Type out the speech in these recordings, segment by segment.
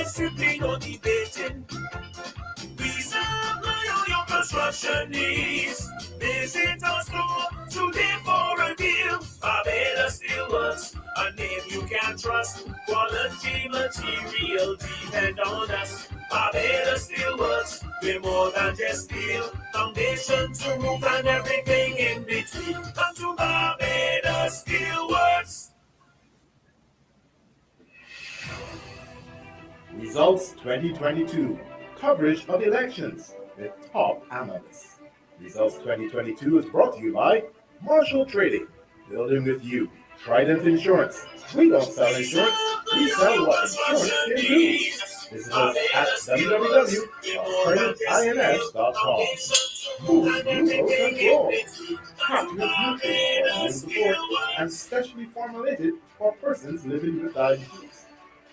is simply no debating. We serve your construction needs. Visit our store today for a deal. Barbados Steelworks, a name you can trust. Quality material, depend on us. Barbados Steelworks, we're more than just steel. Foundation to roof and everything in between. Come to Barbados Steelworks. Results 2022. Coverage of elections with top analysts. Results 2022 is brought to you by Marshall Trading, building with you. Trident Insurance. We don't sell insurance, we sell what insurance can do. Visit us at www.creditins.com. Move Control. Packed with nutrients for support and specially formulated for persons living with diabetes.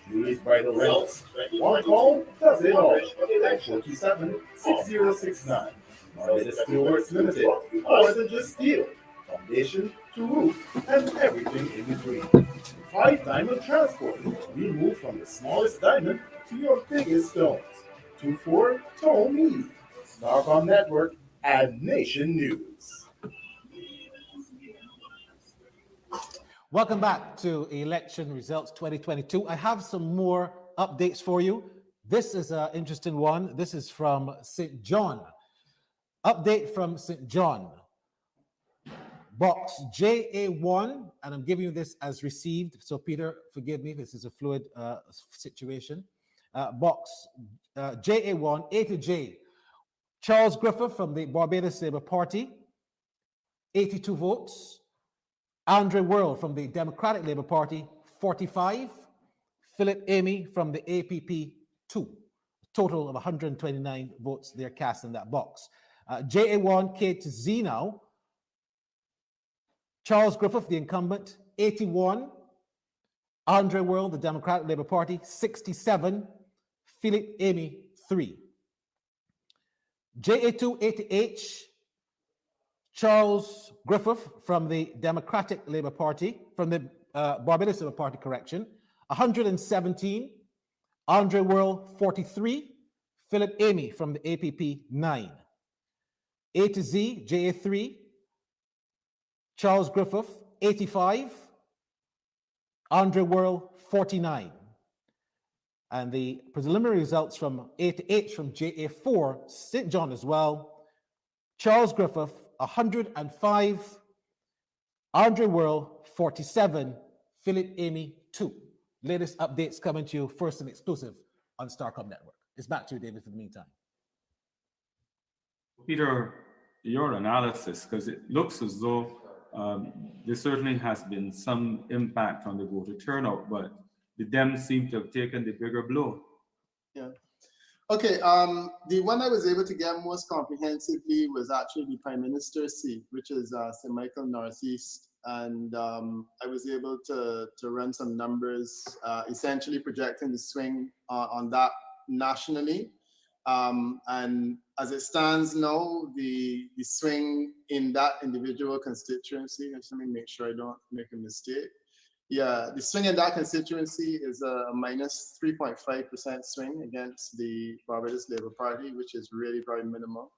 Julie's Bridal Rentals. One call does it all. 427-6069. Barbados Steelworks Limited. More than just steel. Foundation to roof and everything in between. 5 Diamond Transport. We move from the smallest diamond to your biggest stones. 24 Tone Me. Starcom Network and Nation News. Welcome back to Election Results 2022. I have some more updates for you. This is an interesting one. This is from St. John. Update from St. John. Box JA1, and I'm giving you this as received. So Peter, forgive me, this is a fluid situation. Box JA1, A to J. Charles Griffith from the Barbados Labour Party, 82 votes. Andre World from the Democratic Labour Party, 45. Philip Amy from the APP, 2. Total of 129 votes they're cast in that box. JA1, K to Z now. Charles Griffith, the incumbent, 81. Andre World, the Democratic Labour Party, 67. Philip Amy, 3. JA2, A to H. Charles Griffith from the Democratic Labour Party, from the Barbados Labour Party, 117. Andre World, 43. Philip Amy from the APP, 9. A to Z, JA3. Charles Griffith, 85. Andre World, 49. And the preliminary results from A to H from JA4, St. John as well. Charles Griffith, 105. Andre World, 47. Philip Amy, 2. Latest updates coming to you first and exclusive on Starcom Network. It's back to you, David, for the meantime. Peter, your analysis, because it looks as though there certainly has been some impact on the voter turnout, but the Dems seem to have taken the bigger blow. Yeah. Okay, the one I was able to get most comprehensively was actually the Prime Minister's seat, which is St. Michael Northeast. And I was able to run some numbers, essentially projecting the swing on that nationally. And as it stands now, the swing in that individual constituency, let me make sure I don't make a mistake. Yeah, the swing in that constituency is a minus 3.5% swing against the Barbados Labour Party, which is really very minimal.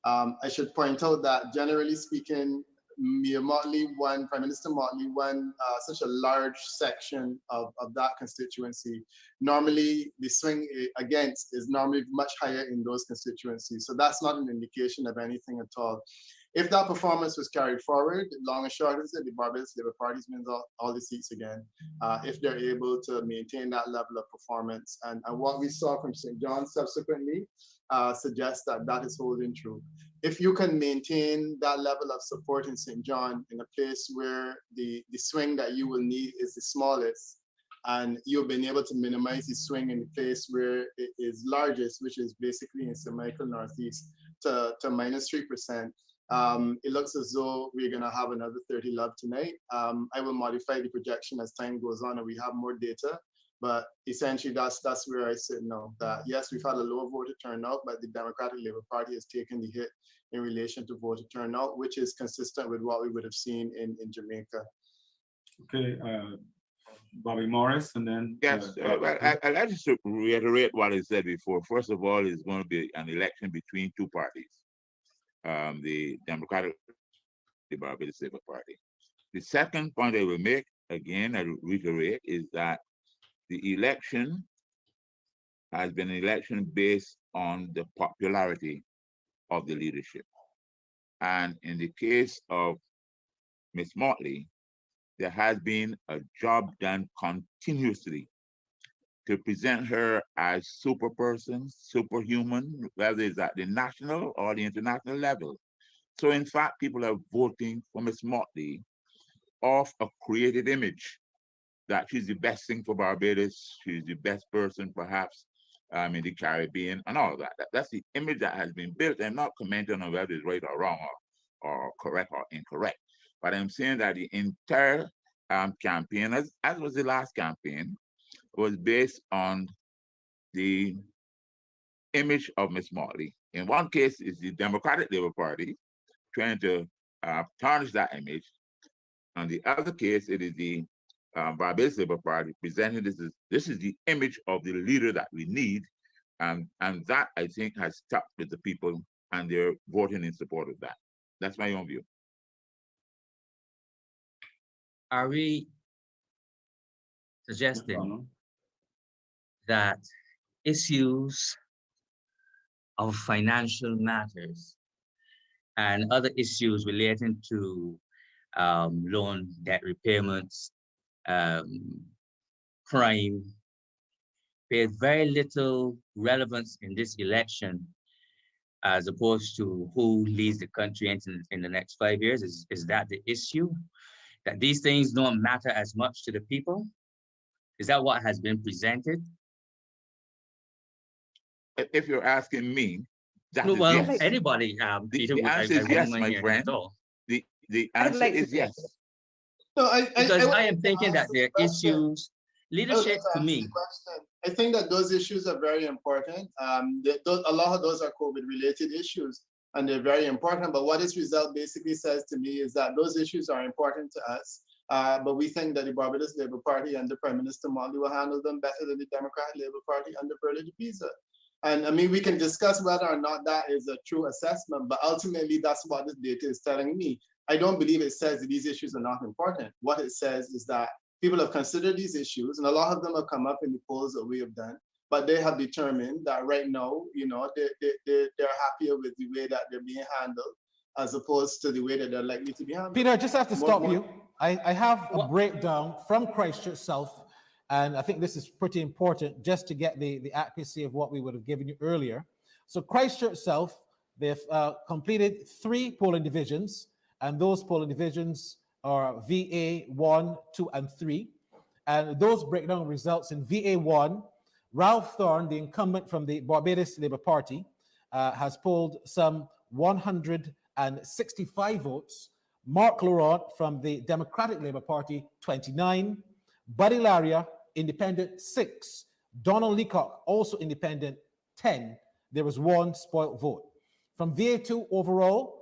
I should point out that generally speaking, Prime Minister Motley won such a large section of that constituency. Normally, the swing against is normally much higher in those constituencies. So that's not an indication of anything at all. If that performance was carried forward, long and short is that the Barbados Labour Party wins all the seats again, if they're able to maintain that level of performance. And what we saw from St. John subsequently suggests that that is holding true. If you can maintain that level of support in St. John in a place where the swing that you will need is the smallest, and you've been able to minimize the swing in the place where it is largest, which is basically in St. Michael Northeast, to minus 3%, it looks as though we're going to have another 30 love tonight. I will modify the projection as time goes on and we have more data. But essentially, that's where I sit now. That yes, we've had a lower voter turnout, but the Democratic Labour Party has taken the hit in relation to voter turnout, which is consistent with what we would have seen in Jamaica. Okay, Bobby Morris, and then Yes, I like to reiterate what I said before. First of all, it's going to be an election between two parties, the Democratic, the Barbados Labour Party. The second point I will make, again, I reiterate, is that the election has been an election based on the popularity of the leadership. And in the case of Ms. Motley, there has been a job done continuously to present her as super person, superhuman, whether it's at the national or the international level. So in fact, people are voting for Ms. Motley off a created image that she's the best thing for Barbados, she's the best person perhaps in the Caribbean and all of that. That's the image that has been built. I'm not commenting on whether it's right or wrong or correct or incorrect, but I'm saying that the entire campaign, as was the last campaign, was based on the image of Ms. Motley. In one case, it's the Democratic Labour Party trying to tarnish that image. On the other case, it is the Barbados Labour Party presenting this is the image of the leader that we need, and that I think has stuck with the people, and they're voting in support of that. That's my own view. Are we suggesting that issues of financial matters and other issues relating to loan debt repayments, crime, bears very little relevance in this election as opposed to who leads the country in the next 5 years? Is that the issue? That these things don't matter as much to the people? Is that what has been presented? If you're asking me, No, well, yes. anybody, Peter, the answer is yes, my friend. The answer is yes. No, because I am thinking that there are issues, leadership to me. I think that those issues are very important. A lot of those are COVID-related issues, and they're very important. But what this result basically says to me is that those issues are important to us. But we think that the Barbados Labour Party under Prime Minister Motley will handle them better than the Democratic Labour Party under Bertie de Pisa. And I mean, we can discuss whether or not that is a true assessment, but ultimately that's what this data is telling me. I don't believe it says that these issues are not important. What it says is that people have considered these issues, and a lot of them have come up in the polls that we have done, but they have determined that right now, you know, they're happier with the way that they're being handled as opposed to the way that they're likely to be handled. Peter, I just have to stop you. I have a breakdown from Christchurch South, and I think this is pretty important just to get the accuracy of what we would have given you earlier. So Christchurch South, they've completed 3 polling divisions, and those polling divisions are VA 1, 2, and 3. And those breakdown results in VA 1, Ralph Thorne, the incumbent from the Barbados Labour Party, has polled some 165 votes. Mark Laurent from the Democratic Labour Party, 29. Buddy Laria, independent, 6. Donald Leacock, also independent, 10. There was 1 spoiled vote. From VA2 overall,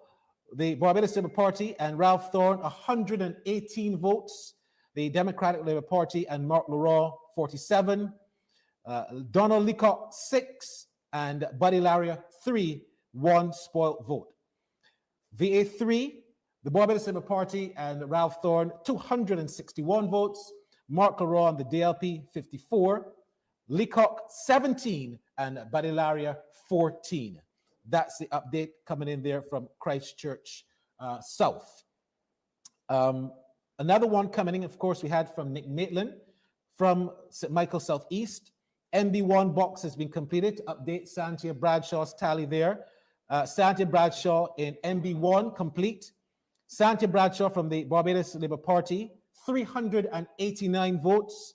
the Barbados Labour Party and Ralph Thorne, 118 votes. The Democratic Labour Party and Mark Laurent, 47. Donald Leacock, 6. And Buddy Laria, 3. 1 spoiled vote. VA3, the Barbados Labour Party and Ralph Thorne, 261 votes. Mark Laurent, the DLP, 54. Leacock, 17. And Buddy Laria, 14. That's the update coming in there from Christchurch South. Another one coming in, of course, we had from Nick Maitland from St. Michael Southeast. MB1 box has been completed to update Santia Bradshaw's tally there. Santia Bradshaw in MB1 complete. Santia Bradshaw from the Barbados Labour Party, 389 votes.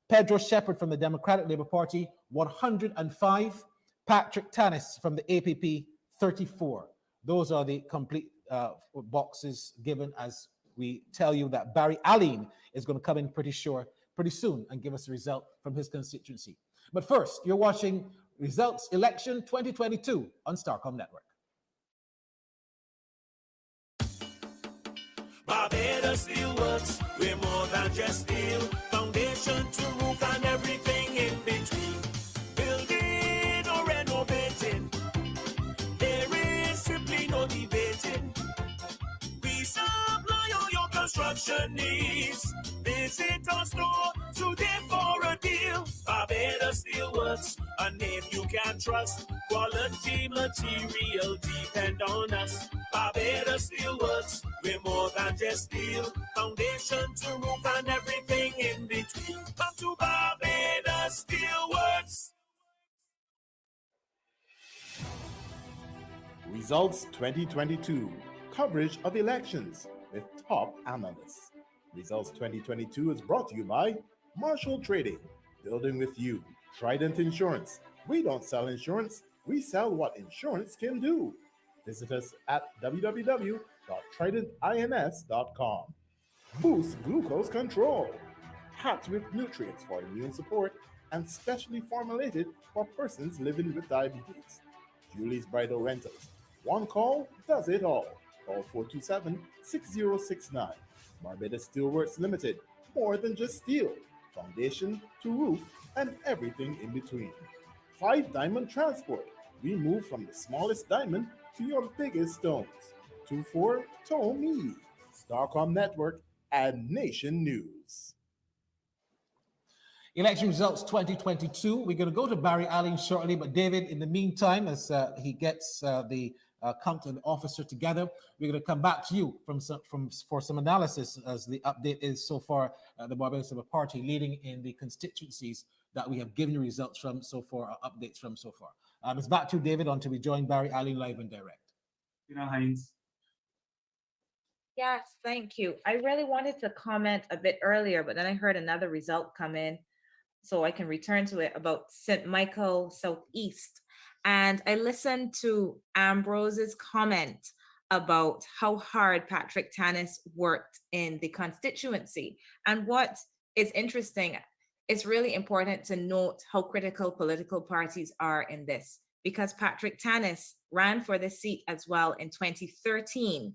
Pedro Shepherd from the Democratic Labour Party, 105. Patrick Tannis from the APP, 34. Those are the complete boxes given as we tell you that Barry Allen is going to come in pretty soon and give us a result from his constituency. But first, you're watching Results Election 2022 on Starcom Network. Barbados Steel Works, we're more than just steel. Foundation construction needs. Visit our store today for a deal. Barbados Steelworks, a name you can trust. Quality material depend on us. Barbados Steelworks, we're more than just steel. Foundation to roof and everything in between. Come to Barbados Steelworks. Results 2022. Coverage of elections with top analysts. Results 2022 is brought to you by Marshall Trading, building with you. Trident Insurance. We don't sell insurance, we sell what insurance can do. Visit us at www.tridentins.com. Boost glucose control. Hats with nutrients for immune support and specially formulated for persons living with diabetes. Julie's Bridal Rentals. One call does it all. Call 427-6069. Barbados Steelworks Limited. More than just steel. Foundation to roof and everything in between. 5 Diamond Transport. We move from the smallest diamond to your biggest stones. 24 Tow Me. Starcom Network and Nation News. Election results 2022. We're going to go to Barry Allen shortly, but David, in the meantime, as he gets the count and officer together, we're going to come back to you for some analysis as the update is so far the Barbados Labour Party leading in the constituencies that we have given you results from so far, updates from so far. It's back to you, David, until we join Barry Allen live and direct. Hines. Yes, thank you. I really wanted to comment a bit earlier, but then I heard another result come in, so I can return to it about St. Michael Southeast. And I listened to Ambrose's comment about how hard Patrick Tannis worked in the constituency. And what is interesting, it's really important to note how critical political parties are in this, because Patrick Tannis ran for the seat as well in 2013,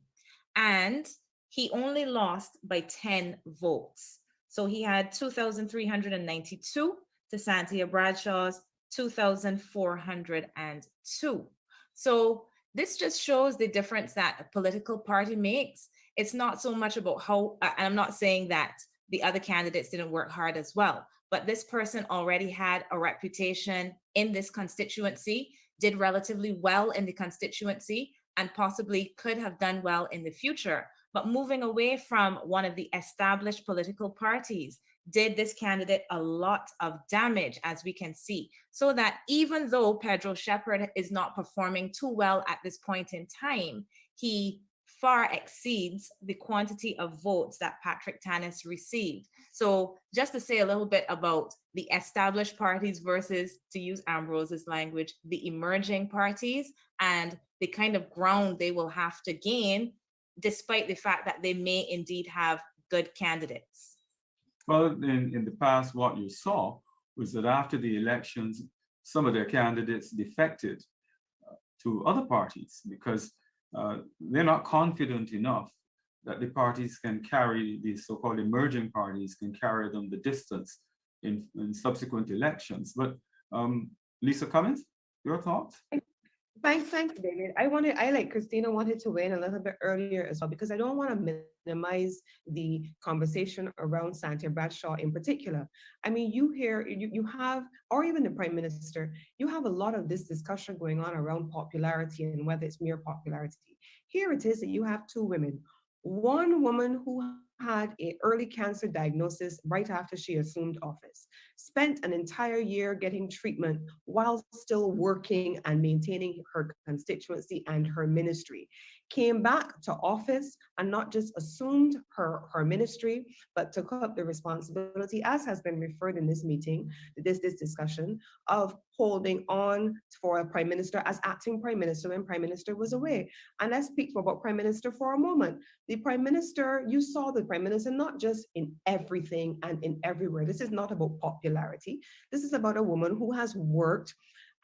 and he only lost by 10 votes. So he had 2,392 to Santia Bradshaw's 2,402. So this just shows the difference that a political party makes. It's not so much about how, and I'm not saying that the other candidates didn't work hard as well, but this person already had a reputation in this constituency, did relatively well in the constituency, and possibly could have done well in the future. But moving away from one of the established political parties did this candidate a lot of damage, as we can see. So that even though Pedro Shepherd is not performing too well at this point in time, he far exceeds the quantity of votes that Patrick Tannis received. So just to say a little bit about the established parties versus, to use Ambrose's language, the emerging parties and the kind of ground they will have to gain, despite the fact that they may indeed have good candidates. Well, in the past, what you saw was that after the elections, some of their candidates defected to other parties because they're not confident enough that the parties can carry, the so-called emerging parties can carry them the distance in subsequent elections. But Lisa Cummins, your thoughts? Thanks, David. I like Christina wanted to weigh in a little bit earlier as well, because I don't want to minimize the conversation around Santia Bradshaw in particular. I mean, you have, or even the Prime Minister, you have a lot of this discussion going on around popularity and whether it's mere popularity. Here it is that you have two women. One woman who had an early cancer diagnosis right after she assumed office, spent an entire year getting treatment while still working and maintaining her constituency and her ministry, came back to office and not just assumed her ministry, but took up the responsibility, as has been referred in this meeting, this discussion, of holding on for a prime minister as acting prime minister when prime minister was away. And let's speak about prime minister for a moment. The prime minister, you saw the prime minister not just in everything and in everywhere. This is not about popularity. This is about a woman who has worked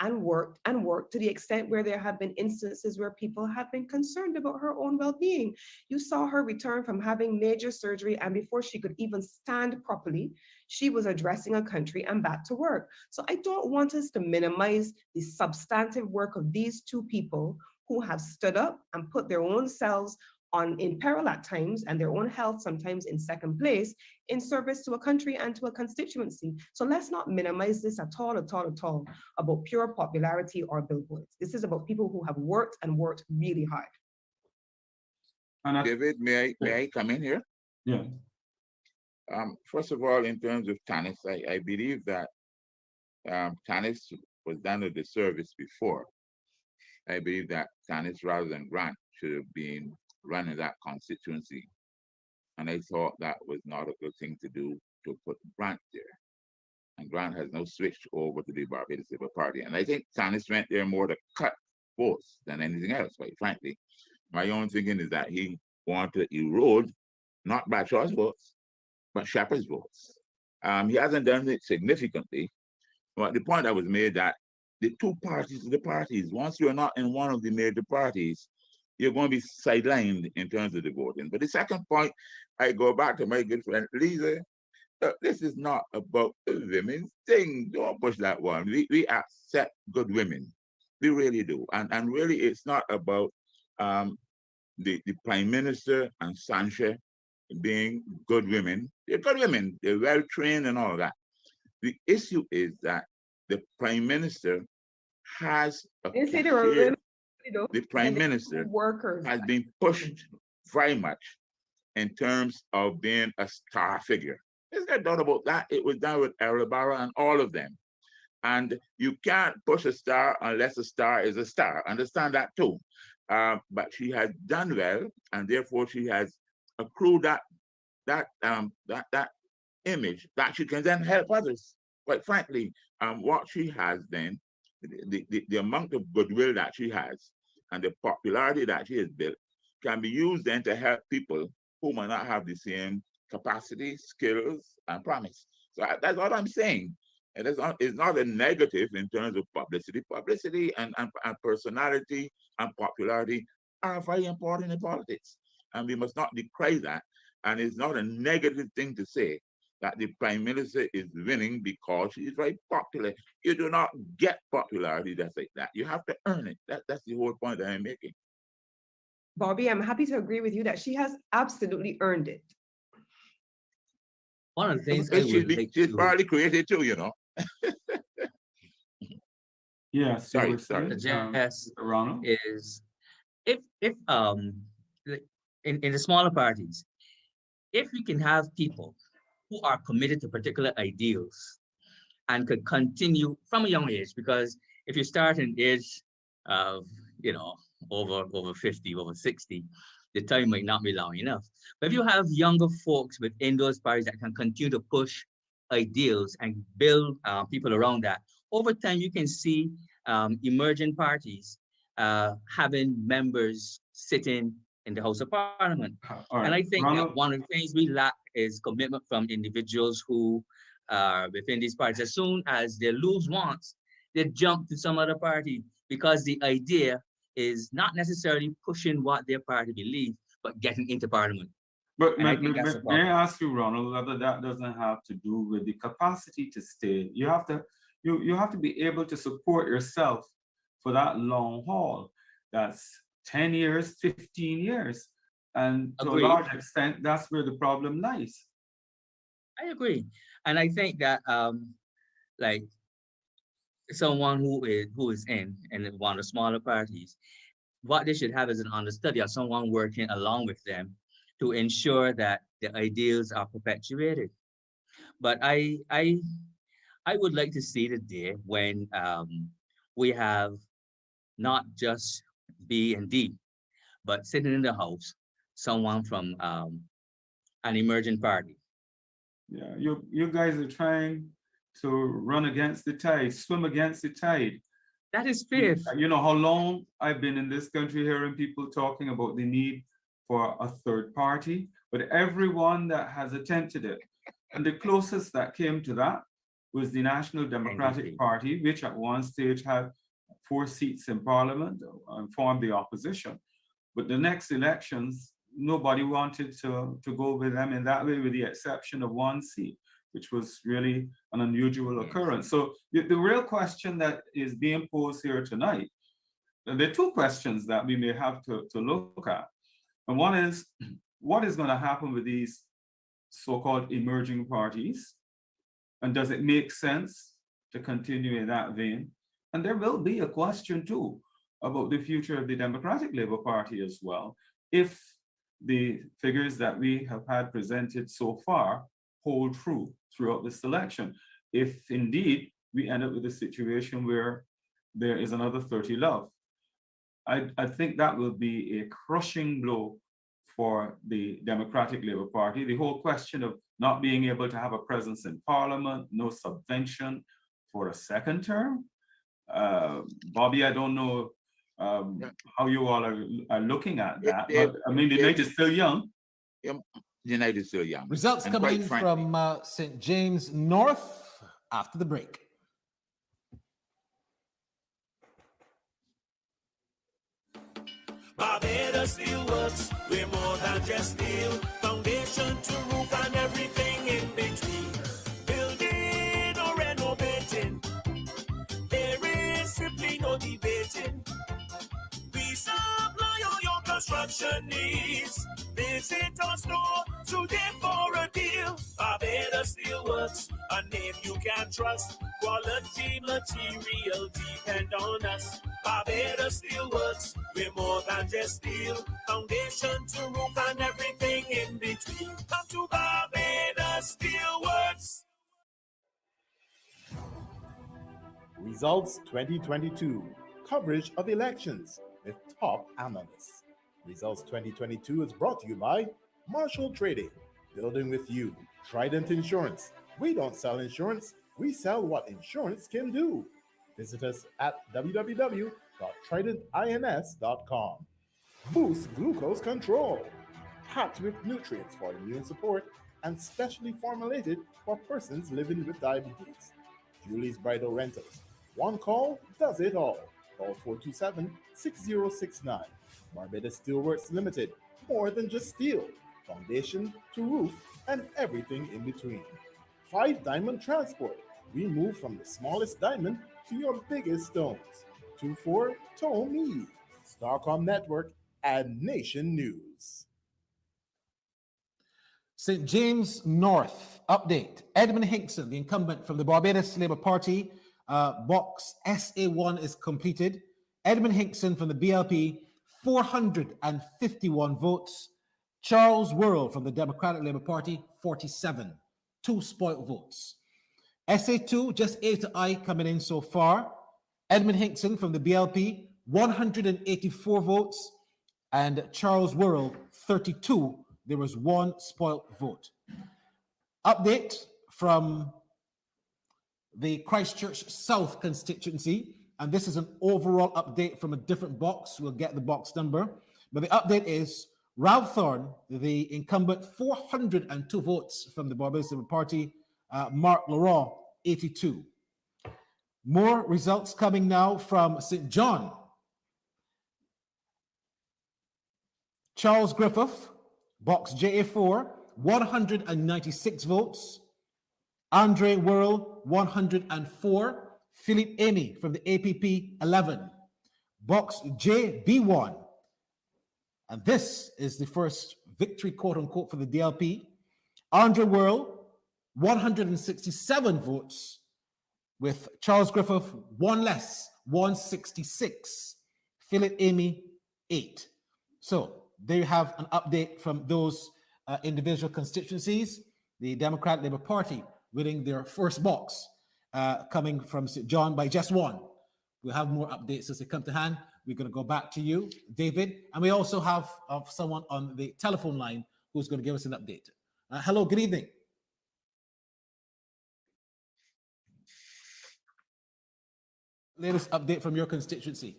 and worked and worked to the extent where there have been instances where people have been concerned about her own well-being. You saw her return from having major surgery, and before she could even stand properly, she was addressing a country and back to work. So I don't want us to minimize the substantive work of these two people who have stood up and put their own selves in peril at times and their own health sometimes in second place in service to a country and to a constituency. So let's not minimize this at all about pure popularity or billboards. This is about people who have worked and worked really hard. David, may I come in here? Yeah. First of all, in terms of Tanis, I believe that Tanis was done a disservice before. I believe that Tanis, rather than Grant, should have been running that constituency. And I thought that was not a good thing to do, to put Grant there. And Grant has now switched over to the Barbados Labour Party. And I think Tanis went there more to cut votes than anything else, quite frankly. My own thinking is that he wanted to erode not Bradshaw's votes, but Shepherd's votes. He hasn't done it significantly, but the point that was made that the two parties to the parties, once you're not in one of the major parties, you're going to be sidelined in terms of the voting. But the second point, I go back to my good friend Lisa. This is not about the women's thing. Don't push that one. We accept good women. We really do. And really, it's not about the Prime Minister and Sanche being good women. They're good women. They're well trained and all that. The issue is that the Prime Minister has a cashier. The Prime Minister has been pushed very much in terms of being a star figure. There's no doubt about that. It was done with Errol Barrow and all of them. And you can't push a star unless a star is a star. Understand that too. But she has done well, and therefore she has accrued that image that she can then help others. Quite frankly, what she has then, the amount of goodwill that she has and the popularity that she has built can be used then to help people who might not have the same capacity, skills, and promise. So that's what I'm saying. And it's not a negative in terms of publicity. Publicity and personality and popularity are very important in politics. And we must not decry that. And it's not a negative thing to say that the Prime Minister is winning because she is very popular. You do not get popularity just like that. You have to earn it. That's the whole point that I'm making. Bobby, I'm happy to agree with you that she has absolutely earned it. One of the things she's partly created too, you know. Yeah, sorry. Yes, is if in the smaller parties, if we can have people who are committed to particular ideals and could continue from a young age, because if you start in age of, over 50, over 60, the time might not be long enough. But if you have younger folks within those parties that can continue to push ideals and build people around that, over time you can see emerging parties having members sitting in the House of Parliament. Right. And I think that one of the things we lack is commitment from individuals who are within these parties. As soon as they lose once, they jump to some other party because the idea is not necessarily pushing what their party believes, but getting into Parliament. But may I ask you, Ronald, whether that doesn't have to do with the capacity to stay? You have to be able to support yourself for that long haul. That's 10 years, 15 years. And to a large extent, that's where the problem lies. I agree. And I think that like someone who is in one of the smaller parties, what they should have is an understudy or someone working along with them to ensure that the ideals are perpetuated. But I would like to see the day when we have not just B and D, but sitting in the House, someone from an emerging party. Yeah, you guys are trying to run against the tide, swim against the tide. That is fair. You know how long I've been in this country hearing people talking about the need for a third party, but everyone that has attempted it, and the closest that came to that was the National Democratic Party, which at one stage had 4 seats in Parliament and formed the opposition. But the next elections, nobody wanted to go with them in that way, with the exception of 1 seat, which was really an unusual occurrence. So the real question that is being posed here tonight, there are 2 questions that we may have to look at. And one is, what is going to happen with these so-called emerging parties? And does it make sense to continue in that vein? And there will be a question too about the future of the Democratic Labour Party as well, if the figures that we have had presented so far hold true throughout this election. If indeed we end up with a situation where there is another 30 Love, I think that will be a crushing blow for the Democratic Labour Party. The whole question of not being able to have a presence in Parliament, no subvention for a second term. Bobby, I don't know how you all are looking at that, but I mean, the night is still young. Yeah, the night is still young. Results And coming quite frankly, from St. James North after the break. Barbados Steel Works, we're more than just steel. Foundation to roof and everything in between. Building or renovating, there is simply no debating. We supply all your construction needs. Visit our store today for a deal. Barbados Steel Works, a name you can trust. Quality material depend on us. Barbados Steel Works, we're more than just steel. Foundation to roof and everything in between. Come to Barbados Steel Works. Results 2022. Coverage of elections with top analysts. Results 2022 is brought to you by Marshall Trading, building with you. Trident Insurance. We don't sell insurance, we sell what insurance can do. Visit us at www.tridentins.com. Boost glucose control. Packed with nutrients for immune support and specially formulated for persons living with diabetes. Julie's Bridal Rentals. One call does it all. Call 427-6069. Barbados Steelworks Limited. More than just steel. Foundation to roof and everything in between. 5 Diamond Transport. We move from the smallest diamond to your biggest stones. 24 Tow Me. Starcom Network and Nation News. St. James North update. Edmund Hinkson, the incumbent from the Barbados Labour Party, box SA1 is completed. Edmund Hinkson from the BLP, 451 votes. Charles Worrell from the Democratic Labour Party, 47, 2 spoiled votes. SA2, just A to I coming in so far. Edmund Hinkson from the BLP, 184 votes. And Charles Worrell, 32. There was 1 spoiled vote. Update from the Christchurch South constituency, and this is an overall update from a different box. We'll get the box number, but the update is Ralph Thorne, the incumbent, 402 votes from the Barbados Labour Party. Mark Laurent, 82. More results coming now from St. John. Charles Griffith, box JA4, 196 votes. Andre Worrell, 104. Philip Amy from the APP, 11. Box JB1. And this is the first victory, quote unquote, for the DLP. Andre Worrell, 167 votes, with Charles Griffith, 1 less, 166. Philip Amy, 8. So there you have an update from those individual constituencies. The Democratic Labour Party winning their first box, coming from St. John by just 1. We'll have more updates as they come to hand. We're going to go back to you, David. And we also have someone on the telephone line who's going to give us an update. Hello, good evening. Latest update from your constituency.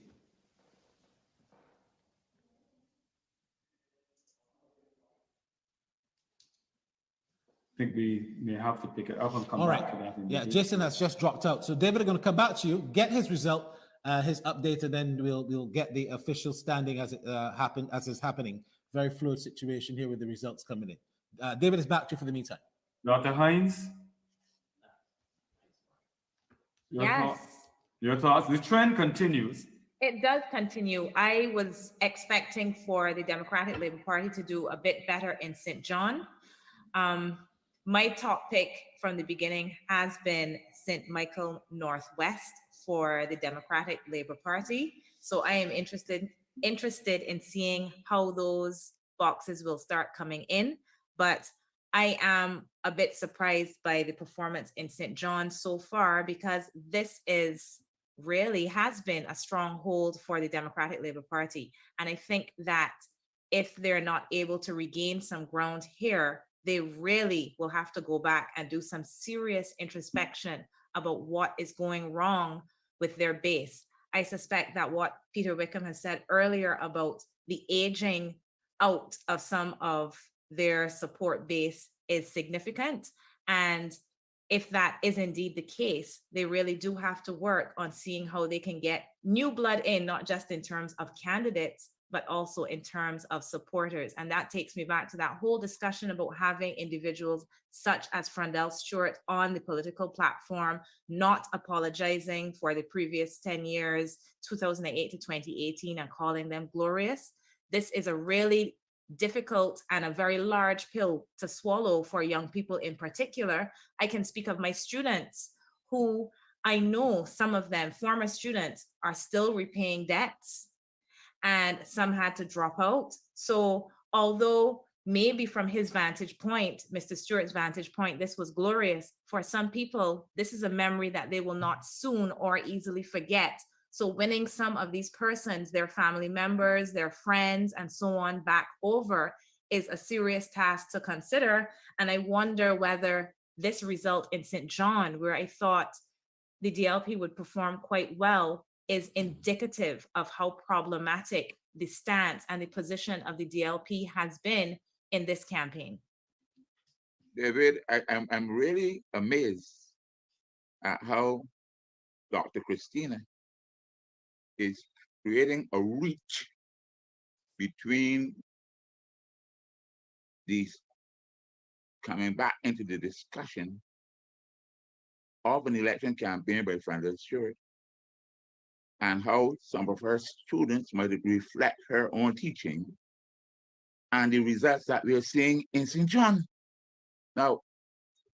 I think we may have to pick it up and come All back right. to that. Yeah, Jason has just dropped out. So David, are going to come back to you, get his result, his update, and then we'll get the official standing as it happened, as is happening. Very fluid situation here with the results coming in. David is back to you for the meantime. Dr. Hines? Yes. Your thoughts? The trend continues. It does continue. I was expecting for the Democratic Labour Party to do a bit better in St. John. My top pick from the beginning has been St. Michael Northwest for the Democratic Labour Party. So I am interested in seeing how those boxes will start coming in. But I am a bit surprised by the performance in St. John so far, because this is really has been a stronghold for the Democratic Labour Party. And I think that if they're not able to regain some ground here, they really will have to go back and do some serious introspection about what is going wrong with their base. I suspect that what Peter Wickham has said earlier about the aging out of some of their support base is significant. And if that is indeed the case, they really do have to work on seeing how they can get new blood in, not just in terms of candidates, but also in terms of supporters. And that takes me back to that whole discussion about having individuals such as Frondell Stewart on the political platform, not apologizing for the previous 10 years, 2008 to 2018, and calling them glorious. This is a really difficult and a very large pill to swallow for young people in particular. I can speak of my students who I know some of them, former students, are still repaying debts, and some had to drop out. So although maybe from his vantage point, Mr. Stewart's vantage point, this was glorious, for some people, this is a memory that they will not soon or easily forget. So winning some of these persons, their family members, their friends, and so on back over is a serious task to consider. And I wonder whether this result in St. John, where I thought the DLP would perform quite well, is indicative of how problematic the stance and the position of the DLP has been in this campaign. David, I'm really amazed at how Dr. Christina is creating a reach between these coming back into the discussion of an election campaign by Frondell Stewart, and how some of her students might reflect her own teaching and the results that we are seeing in St. John. Now,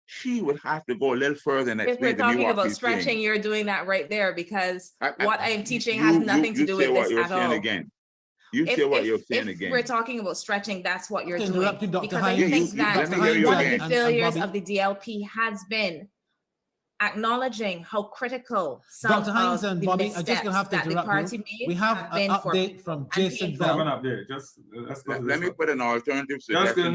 she would have to go a little further and If we're explain to me talking what about she's stretching, saying. you're doing that right there, because what I'm teaching has nothing to do with this at all. Again. You say what you're saying if again. we're talking about stretching, that's what you're doing. Interrupt you, Dr. Because Hines. I think that let me hear you one of again. the failures And of the DLP has been acknowledging how critical some Dr. Hines of and the Bobby, I'm just going to have to missteps that the interrupt party you. made We have an been for update people. from And Jason being Not Bell. an update. Just let's go to Let me put an alternative Just suggestion.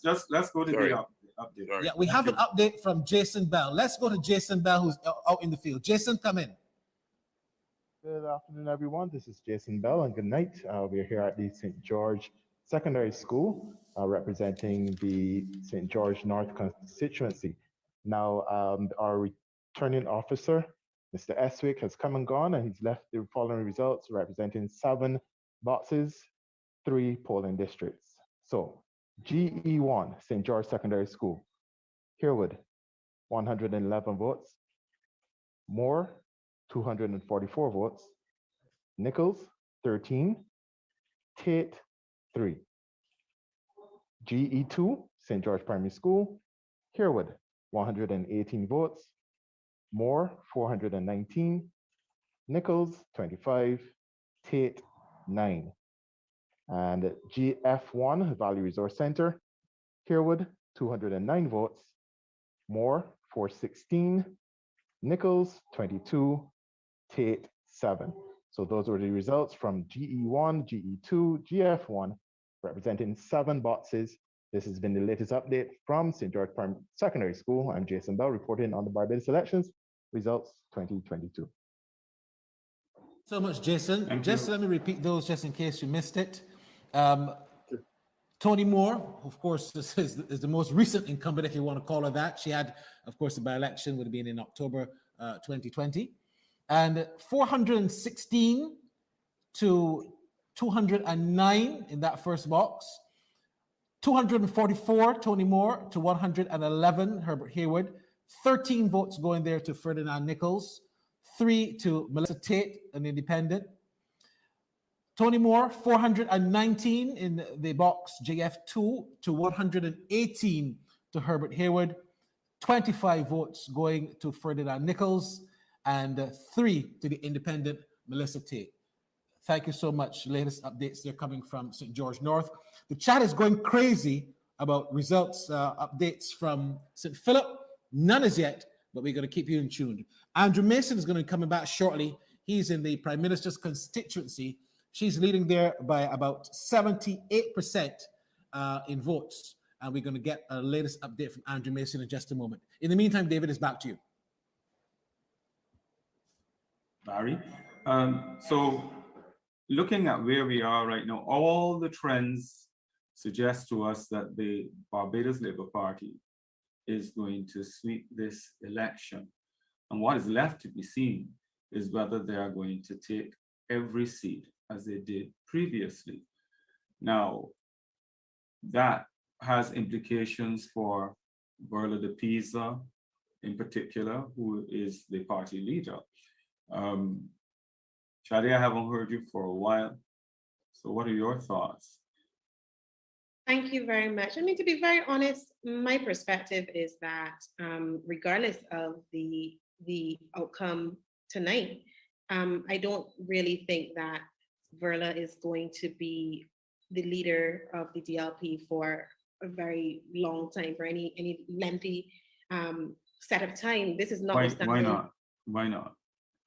just let's go to Sorry. the update. Sorry. Yeah, we have an update from Jason Bell. Let's go to Jason Bell, who's out in the field. Jason, come in. Good afternoon, everyone. This is Jason Bell, and good night. We're here at the St. George Secondary School, representing the St. George North constituency. Now, our returning officer, Mr. Eswick, has come and gone, and he's left the following results, representing 7 boxes, 3 polling districts. So, GE1, St. George Secondary School, Herwood, 111 votes. Moore, 244 votes. Nichols, 13. Tate, 3. GE2, St. George Primary School, Herwood, 118 votes. Moore, 419. Nichols, 25. Tate, 9. And GF1, Valley Resource Center, Herwood, 209 votes. Moore, 416. Nichols, 22. Tate, 7. So those were the results from GE1, GE2, GF1, representing 7 boxes. This has been the latest update from St. George Primary Secondary School. I'm Jason Bell, reporting on the Barbados elections results 2022. So much, Jason. Thank Just you. let me repeat those just in case you missed it. Tony Moore, of course, this is the most recent incumbent, if you want to call her that. She had, of course, the by-election would have been in October 2020. And 416 to 209 in that first box. 244, Tony Moore, to 111, Herbert Hayward. 13 votes going there to Ferdinand Nichols. 3 to Melissa Tate, an independent. Tony Moore, 419 in the box JF2 to 118 to Herbert Hayward. 25 votes going to Ferdinand Nichols and 3 to the independent Melissa Tate. Thank you so much. Latest updates, they're coming from St. George North. The chat is going crazy about results, updates from St. Philip. None as yet, but we're going to keep you in tune. Andrew Mason is going to be coming back shortly. He's in the Prime Minister's constituency. She's leading there by about 78% in votes. And we're going to get a latest update from Andrew Mason in just a moment. In the meantime, David, is back to you. Barry. So looking at where we are right now, all the trends suggest to us that the Barbados Labour Party is going to sweep this election. And what is left to be seen is whether they are going to take every seat as they did previously. Now, that has implications for Berla de Pisa in particular, who is the party leader. Shadi, I haven't heard you for a while. So what are your thoughts? Thank you very much. I mean, to be very honest, my perspective is that regardless of the outcome tonight, I don't really think that Verla is going to be the leader of the DLP for a very long time, for any lengthy set of time. This is not. Why not? Why not?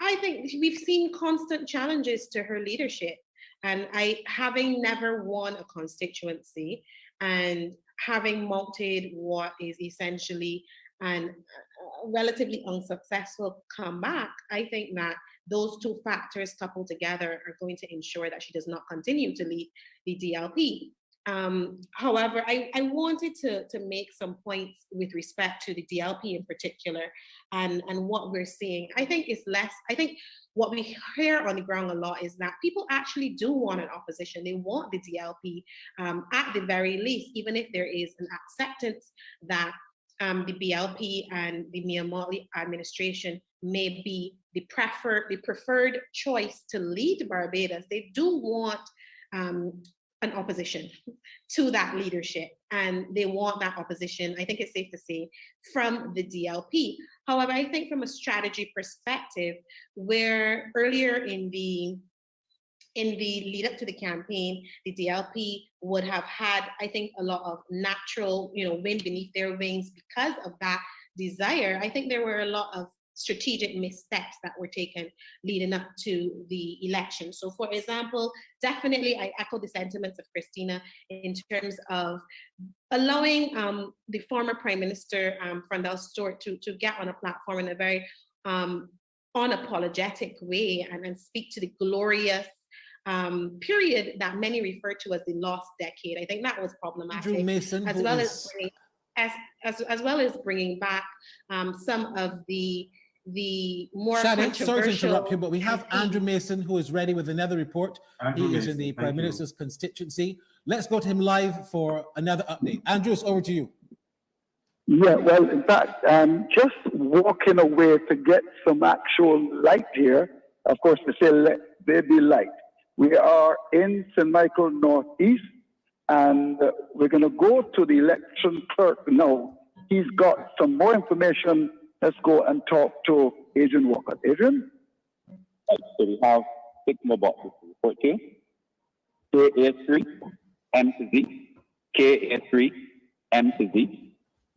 I think we've seen constant challenges to her leadership. And having never won a constituency and having mounted what is essentially a relatively unsuccessful comeback, I think that those two factors coupled together are going to ensure that she does not continue to lead the DLP. However, I wanted to make some points with respect to the DLP in particular and what we're seeing. I think what we hear on the ground a lot is that people actually do want an opposition. They want the DLP at the very least, even if there is an acceptance that the BLP and the Mia Motley administration may be the preferred choice to lead Barbados. They do want an opposition to that leadership, and they want that opposition, I think it's safe to say, from the DLP. However, I think from a strategy perspective, where earlier in the lead up to the campaign, the DLP would have had, I think, a lot of natural, wind beneath their wings because of that desire. I think there were a lot of strategic missteps that were taken leading up to the election. So for example, definitely I echo the sentiments of Christina in terms of allowing the former Prime Minister, Frandell Stewart, to get on a platform in a very unapologetic way and speak to the glorious period that many refer to as the lost decade. I think that was problematic, Mason, as well as bringing back some of the more controversial. Sorry to interrupt you, but we have Andrew Mason, who is ready with another report. He is in the Prime Minister's constituency. Let's go to him live for another update. Andrew, it's over to you. Yeah, well, in fact, just walking away to get some actual light here. Of course, they say let there be light. We are in St. Michael Northeast, and we're going to go to the election clerk now. He's got some more information. Let's go and talk to Adrian Walker. Adrian? So we have 6 more boxes to report to. KA3, M to Z. KA3, M to Z.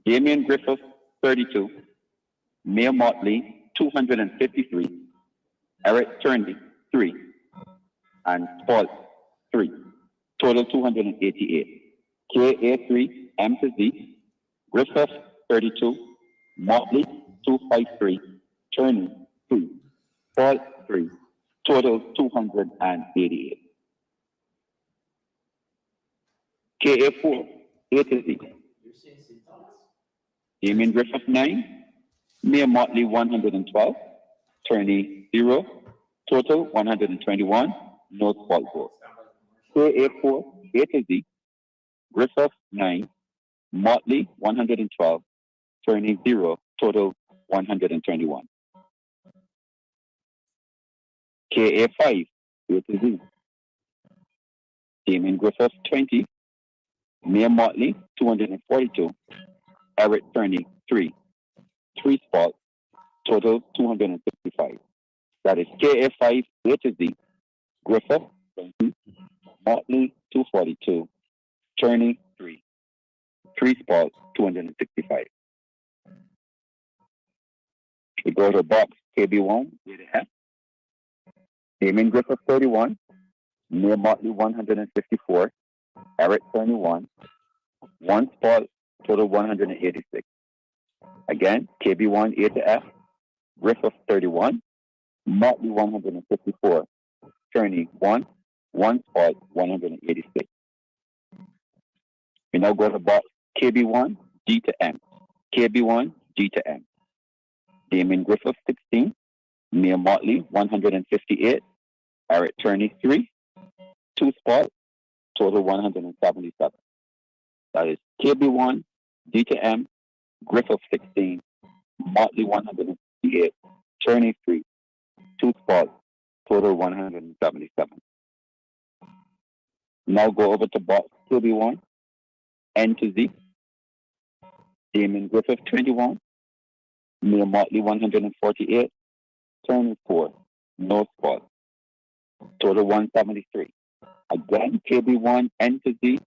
Damien Griffith, 32. Mayor Motley, 253. Eric Turnley, 3. And Paul, 3. Total 288. KA3, M to Z. Griffith, 32. Motley, 253. Turnley, 3. Paul, 3. Total 288. KA4, A to Z. Damien Griffith, 9. Mayor Motley, 112. Turnley, 0. Total 121. No fault vote. KA4, A to Z. Griffith, 9. Motley, 112. Turnley, 0. Total 121. KA5, A to Z. Damien Griffith, 20. Mia Motley, 242. Eric Turney, 3. 3 spots, total 255. That is KA5 A to Z. Griffith, 20. Motley, 242. Turney, 3. 3 spots, 265. We go to box KB1 with a F. Damien Griffith, 31. Mia Motley, 154. Eric, 21. 1 spot, total 186. Again, KB1 A to F. Griffith, 31. Motley, 154. Turney, 1. 1 spot, 186. We now go to box KB1 D to M. KB1 D to M. Damien Griffith, 16. Mia Motley, 158. Eric Turney, 3. 2 spots, total 177. That is KB1 D to M. Griffith, 16. Motley, 158. Turney, 3. 2 spots, total 177. Now go over to box KB1 N to Z. Damien Griffith, 21. Mia Motley, 148. Turney, 4. No spots. Total 173. Again, KB1 N to Z.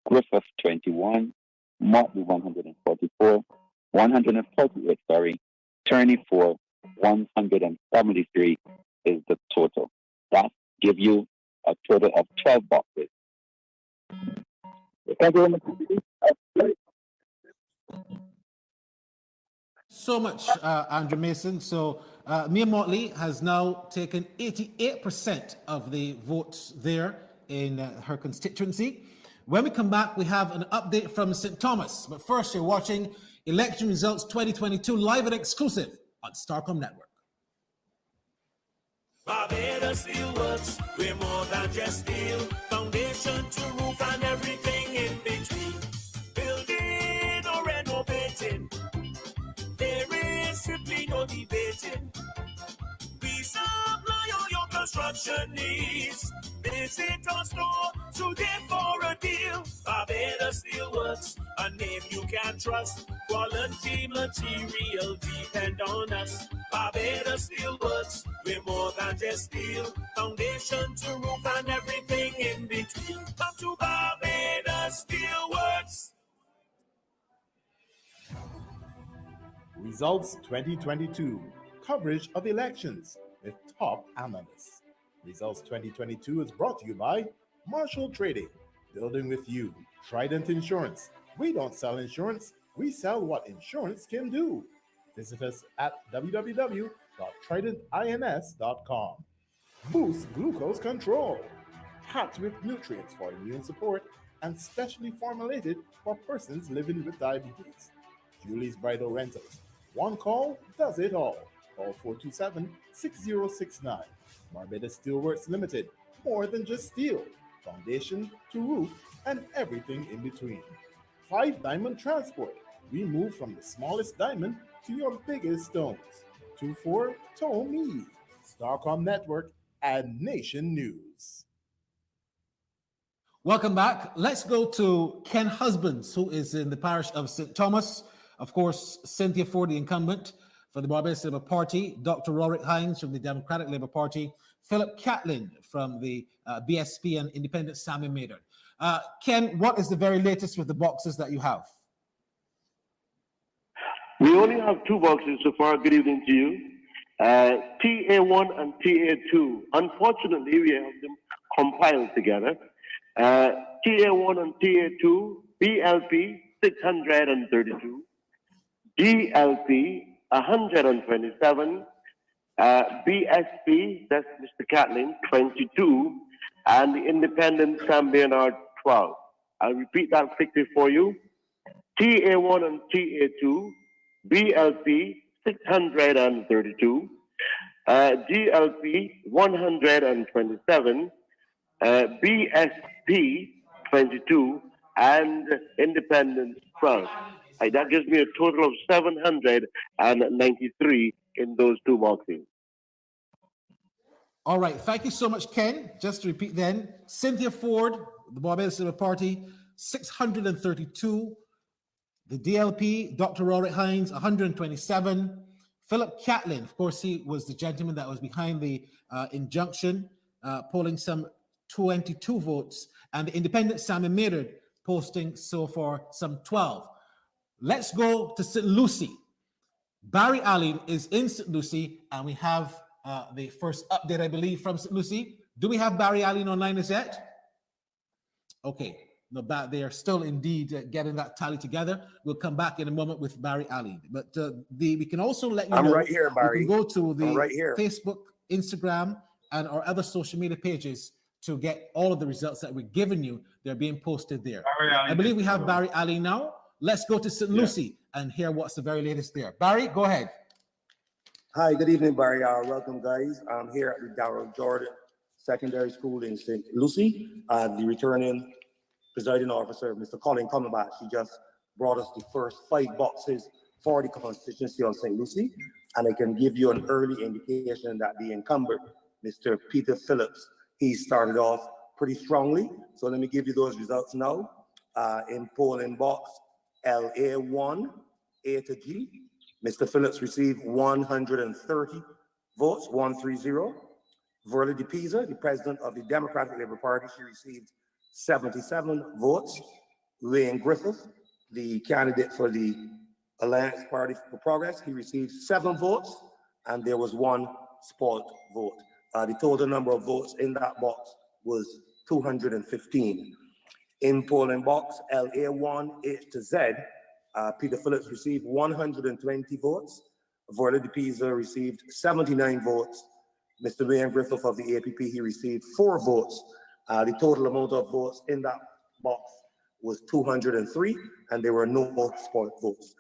Griffith, 21. Motley, 144. 148, sorry. Turney, 4. 173 is the total. That gives you a total of 12 boxes. Thank you very much. So much, Andrew Mason. So Mia Motley has now taken 88% of the votes there in her constituency. When we come back, we have an update from St. Thomas. But first, you're watching Election Results 2022 live and exclusive on Starcom Network. Barbados Steel Works, we're more than just steel. Foundation to roof and everything in between. Building or renovating, there is simply no debating. We supply all your construction needs. Visit our store today for a deal. Barbados Steel Works, a name you can trust. Quality material depend on us. Barbados Steel Works, we're more than just steel. Foundation to roof and everything in between. Come to Barbados Steel Works. Results 2022. Coverage of elections with top analysts. Results 2022 is brought to you by Marshall Trading, building with you. Trident Insurance. We don't sell insurance, we sell what insurance can do. Visit us at www.tridentins.com. Boost glucose control. Packed with nutrients for immune support and specially formulated for persons living with diabetes. Julie's Bridal Rentals. One call does it all. Call 427-6069. Barbados Steelworks Limited. More than just steel. Foundation to roof and everything in between. 5 Diamond Transport. We move from the smallest diamond to your biggest stones. 24 Tow Me. Starcom Network and Nation News. Welcome back. Let's go to Ken Husbands, who is in the parish of St. Thomas. Of course, Cynthia Ford, the incumbent for the Barbados Labour Party, Dr. Rorick Hines from the Democratic Labour Party, Philip Catlin from the BSP, and Independent Sammy Maynard. Ken, what is the very latest with the boxes that you have? We only have 2 boxes so far. Good evening to you. TA1 and TA2. Unfortunately, we have them compiled together. TA1 and TA2, BLP 632, DLP 127, BSP, that's Mr. Catlin, 22, and the Independent Sam Bernard 12. I'll repeat that quickly for you. TA1 and TA2, BLP 632, GLP 127, BSP 22, and Independent 12. That gives me a total of 793 in those 2 boxes. All right, thank you so much, Ken. Just to repeat then, Cynthia Ford the Barbados Labour Party, 632. The DLP, Dr. Rorik Hines, 127. Philip Catlin, of course, he was the gentleman that was behind the injunction, polling some 22 votes. And the independent Simon Maynard posting so far some 12. Let's go to St. Lucie. Barry Allen is in St. Lucie, and we have the first update, I believe, from St. Lucie. Do we have Barry Allen online as yet? Okay, no, they are still indeed getting that tally together. We'll come back in a moment with Barry Allen. But we can also let you know. I'm right here, Barry. You can go to the right here. Facebook, Instagram, and our other social media pages to get all of the results that we're giving you. They're being posted there. I believe we have Barry Allen now. Let's go to St. Lucie and hear what's the very latest there. Barry, go ahead. Hi, good evening, Barry. Welcome, guys. I'm here at the Darrell Jordan Secondary School in St. Lucie. The returning presiding officer, Mr. Colin Cumberbatch, he just brought us the first 5 boxes for the constituency of St. Lucie. And I can give you an early indication that the incumbent, Mr. Peter Phillips, he started off pretty strongly. So let me give you those results now. In polling box LA1, A to G, Mr. Phillips received 130 votes, 130. Verla de Pisa, the president of the Democratic Labour Party, she received 77 votes. Wayne Griffith, the candidate for the Alliance Party for Progress, he received 7 votes, and there was 1 spoiled vote. The total number of votes in that box was 215. In polling box LA1 H to Z, Peter Phillips received 120 votes. Verla de Pisa received 79 votes. Mr. Wayne Griffith of the APP, he received 4 votes. The total amount of votes in that box was 203, and there were no spoiled votes.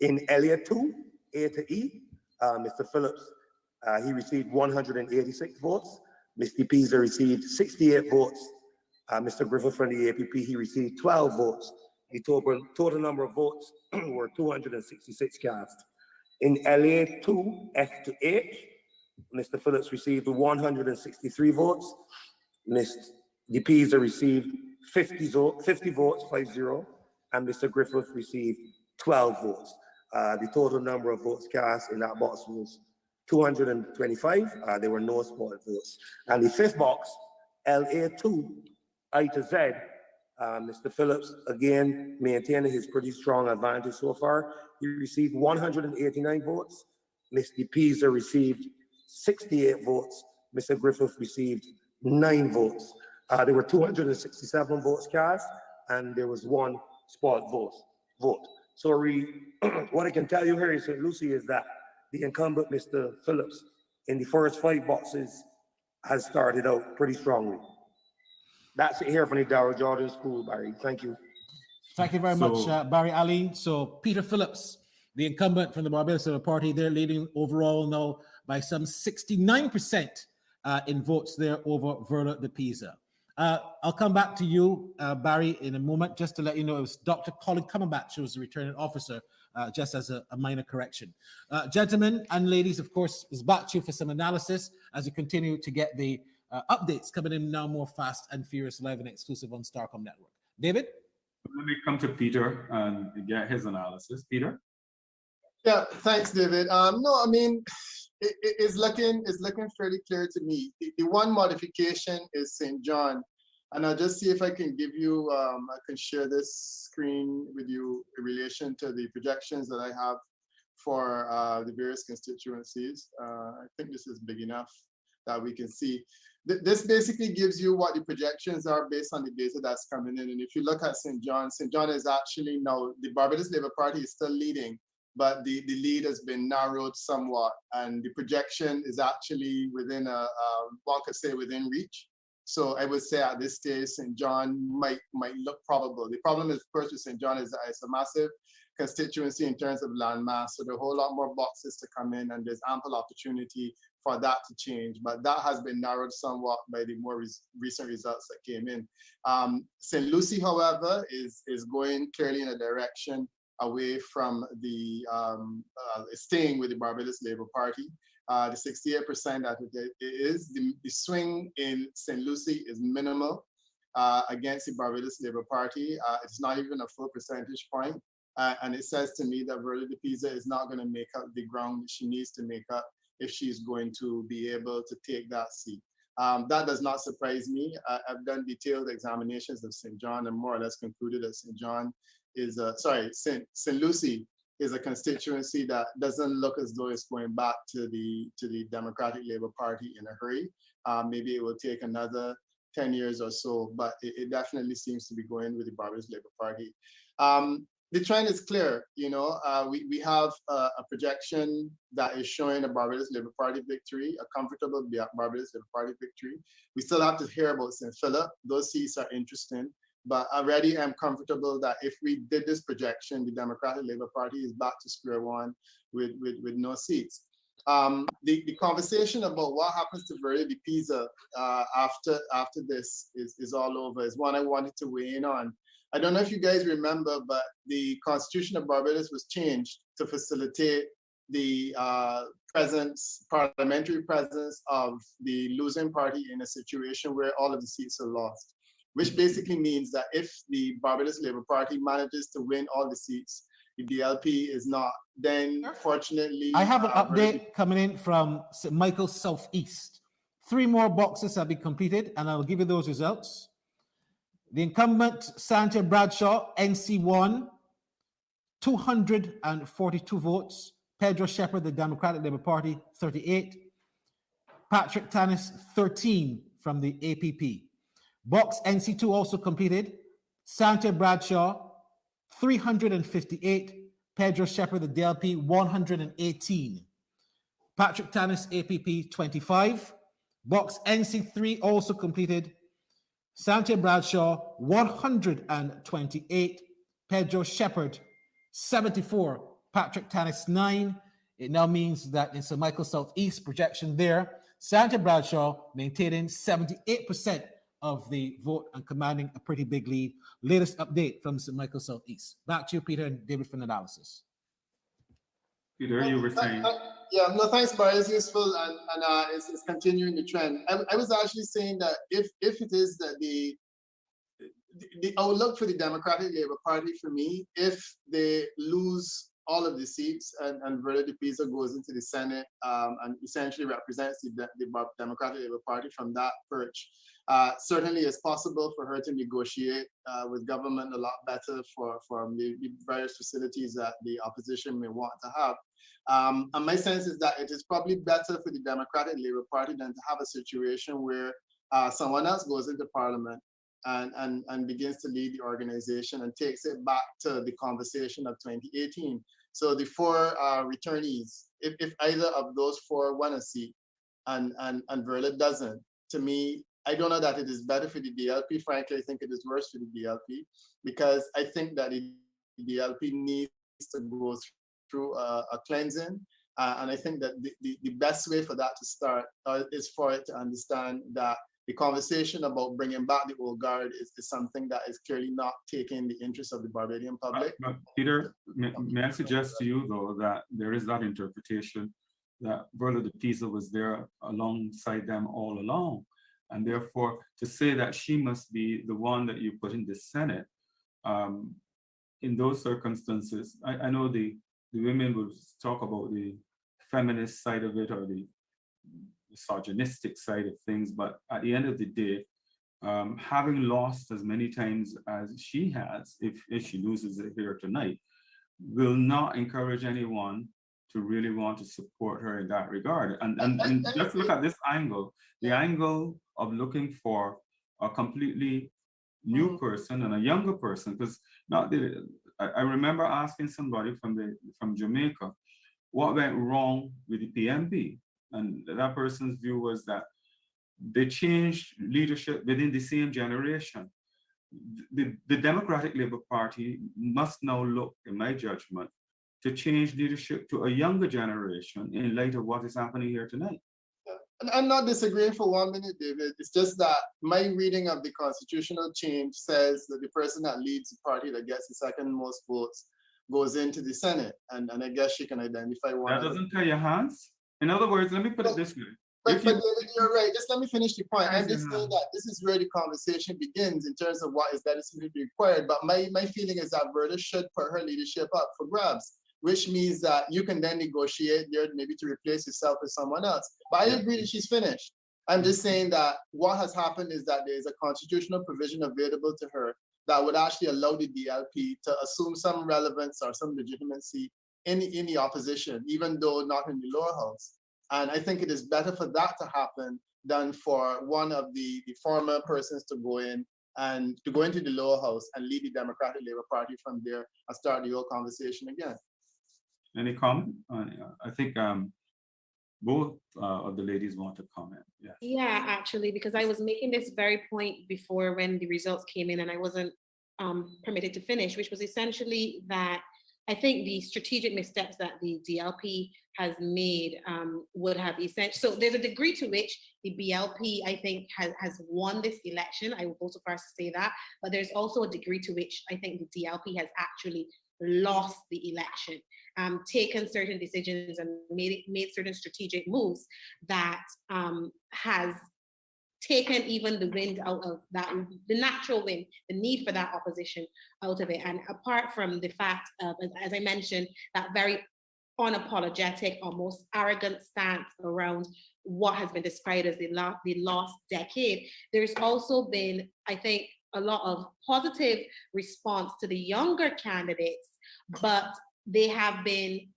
In LA2, A to E, Mr. Phillips, he received 186 votes. Mr. Pisa received 68 votes. Mr. Griffith from the APP, he received 12 votes. The total number of votes were 266 cast. In LA2, F to H, Mr. Phillips received 163 votes. Ms. DePisa received 50 votes, 50, and Mr. Griffith received 12 votes. The total number of votes cast in that box was 225. There were no spoiled votes. And the 5th box, LA2, I to Z, Mr. Phillips, again, maintaining his pretty strong advantage so far. He received 189 votes. Mr. Pisa received 68 votes. Mr. Griffith received 9 votes. There were 267 votes cast, and there was 1 spoiled vote. So what I can tell you here in St. Lucie is that the incumbent, Mr. Phillips, in the first 5 boxes has started out pretty strongly. That's it here from the Darrell Jordan School, Barry. Thank you. Thank you very much, Barry Allen. So Peter Phillips, the incumbent from the Barbados Labour Party, they're leading overall now by some 69% in votes there over Verla de Pisa. I'll come back to you, Barry, in a moment, just to let you know it was Dr. Colin Cumberbatch who was the returning officer, just as a minor correction. Gentlemen and ladies, of course, is back to you for some analysis as you continue to get the updates coming in now more fast and furious, live and exclusive on Starcom Network. David? Let me come to Peter and get his analysis. Peter? Yeah, thanks, David. No, I mean, it's looking fairly clear to me. The one modification is St. John, and I'll just see if I can give you, I can share this screen with you in relation to the projections that I have for the various constituencies. I think this is big enough that we can see. This basically gives you what the projections are based on the data that's coming in. And if you look at St. John is actually now, the Barbados Labour Party is still leading, but the lead has been narrowed somewhat, and the projection is actually within one could say within reach. So I would say at this stage, St. John might look probable. The problem is, first, with St. John is that it's a massive constituency in terms of land mass, so there are a whole lot more boxes to come in, and there's ample opportunity for that to change. But that has been narrowed somewhat by the more recent results that came in. St. Lucie, however, is going clearly in a direction away from the staying with the Barbados Labour Party. The 68% that it is, the swing in St. Lucie is minimal. against the Barbados Labour Party. It's not even a full percentage point. And it says to me that Verla de Pisa is not going to make up the ground that she needs to make up if she's going to be able to take that seat. That does not surprise me. I've done detailed examinations of St. John and more or less concluded that St. John is, St. Lucie is a constituency that doesn't look as though it's going back to the Democratic Labour Party in a hurry. Maybe it will take another 10 years or so, but it definitely seems to be going with the Barbados Labour Party. The trend is clear, you know, we have a projection that is showing a Barbados Labour Party victory, a comfortable Barbados Labour Party victory. We still have to hear about St. Philip. Those seats are interesting, but I already am comfortable that if we did this projection, the Democratic Labour Party is back to square one with no seats. The conversation about what happens to Verla de Pisa after this is all over is one I wanted to weigh in on. I don't know if you guys remember, but the Constitution of Barbados was changed to facilitate the parliamentary presence of the losing party in a situation where all of the seats are lost, which basically means that if the Barbados Labour Party manages to win all the seats, the DLP is not, then fortunately— I have an update coming in from St. Michael Southeast. 3 more boxes have been completed, and I will give you those results. The incumbent, Santa Bradshaw, NC1, 242 votes. Pedro Shepherd, the Democratic Labour Party, 38. Patrick Tannis, 13 from the APP. Box NC2 also completed. Santa Bradshaw, 358. Pedro Shepherd, the DLP, 118. Patrick Tannis, APP, 25. Box NC3 also completed. Santa Bradshaw, 128. Pedro Shepherd, 74. Patrick Tannis, 9. It now means that in St. Michael Southeast projection there, Santa Bradshaw maintaining 78% of the vote and commanding a pretty big lead. Latest update from St. Michael Southeast. Back to you, Peter and David, for an analysis. Peter, you were saying. Yeah, no, thanks, Barry. It's useful and it's continuing the trend. I was actually saying that if it is that the outlook for the Democratic Labour Party for me, if they lose all of the seats and Verla de Pisa goes into the Senate and essentially represents the Democratic Labour Party from that perch, certainly it's possible for her to negotiate with government a lot better for the various facilities that the opposition may want to have. And my sense is that it is probably better for the Democratic Labour Party than to have a situation where someone else goes into Parliament and begins to lead the organization and takes it back to the conversation of 2018. So the 4 returnees, if either of those 4 won a seat and Verla doesn't, to me, I don't know that it is better for the DLP. Frankly, I think it is worse for the DLP because I think that the DLP needs to go through a cleansing. And I think that the best way for that to start is for it to understand that the conversation about bringing back the old guard is something that is clearly not taking the interest of the Barbadian public. But Peter, may I suggest to you, though, that there is that interpretation that Verla de Pisa was there alongside them all along. And therefore, to say that she must be the one that you put in the Senate, in those circumstances, I know the women will talk about the feminist side of it or the misogynistic side of things, but at the end of the day, having lost as many times as she has, if she loses it here tonight, will not encourage anyone to really want to support her in that regard. And just look at this angle, the angle of looking for a completely new person and a younger person, because I remember asking somebody from Jamaica, what went wrong with the PMP? And that person's view was that they changed leadership within the same generation. The Democratic Labour Party must now look, in my judgment, to change leadership to a younger generation in light of what is happening here tonight. I'm not disagreeing for 1 minute, David. It's just that my reading of the constitutional change says that the person that leads the party that gets the second most votes goes into the Senate. And I guess she can identify one. That doesn't tie your hands? In other words, let me put it this way. But If you- David, you're right. Just let me finish the point. I'm As just you saying have. that this is where the conversation begins in terms of what is legislatively required. But my feeling is that Berta should put her leadership up for grabs, which means that you can then negotiate there maybe to replace yourself with someone else. But I agree that she's finished. I'm just saying that what has happened is that there is a constitutional provision available to her that would actually allow the DLP to assume some relevance or some legitimacy in the opposition, even though not in the lower house. And I think it is better for that to happen than for one of the former persons to go in and to go into the lower house and lead the Democratic Labour Party from there and start the whole conversation again. Any comment? I think both of the ladies want to comment. Yeah. Yeah, actually, because I was making this very point before when the results came in and I wasn't permitted to finish, which was essentially that I think the strategic missteps that the DLP has made would have essentially, so there's a degree to which the BLP, I think, has won this election. I will go so far as to say that, but there's also a degree to which I think the DLP has actually lost the election, taken certain decisions and made certain strategic moves that has taken even the wind out of that, the natural wind, the need for that opposition out of it. And apart from the fact of, as I mentioned, that very unapologetic, almost arrogant stance around what has been described as the lost decade, there's also been, I think, a lot of positive response to the younger candidates, but they have been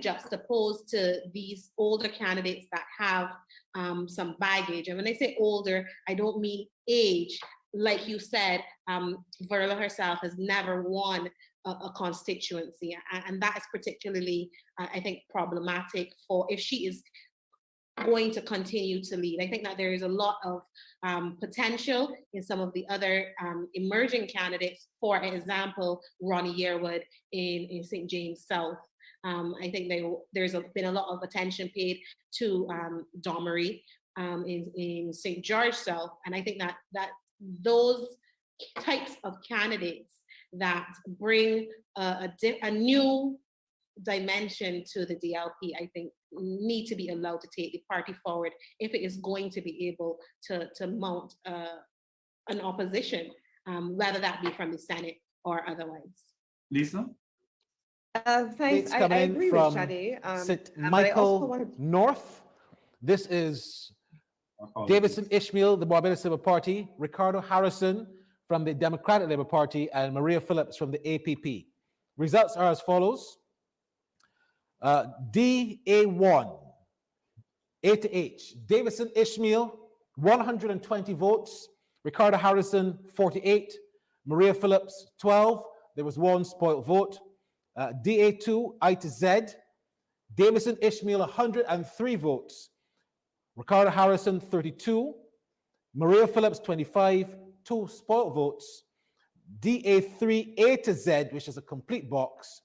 juxtaposed to these older candidates that have some baggage. And when I say older, I don't mean age. Like you said, Verla herself has never won a constituency. And that is particularly, I think, problematic for if she is going to continue to lead. I think that there is a lot of potential in some of the other emerging candidates. For example, Ronnie Yearwood in St. James South. I think there's been a lot of attention paid to Domery in St. George South. And I think that those types of candidates that bring a new dimension to the DLP, I think, need to be allowed to take the party forward if it is going to be able to mount an opposition, whether that be from the Senate or otherwise. Lisa? Thanks. I Coming in agree from with Shadi. St. But I also Michael wanted North. This is Davidson Ishmael, the Barbados Labour Party, Ricardo Harrison from the Democratic Labour Party, and Maria Phillips from the APP. Results are as follows. DA1, A to H, Davidson Ishmael, 120 votes, Ricardo Harrison, 48, Maria Phillips, 12, there was one spoiled vote. DA2, I to Z, Davidson Ishmael, 103 votes, Ricardo Harrison, 32, Maria Phillips, 25, 2 spoiled votes. DA3, A to Z, which is a complete box,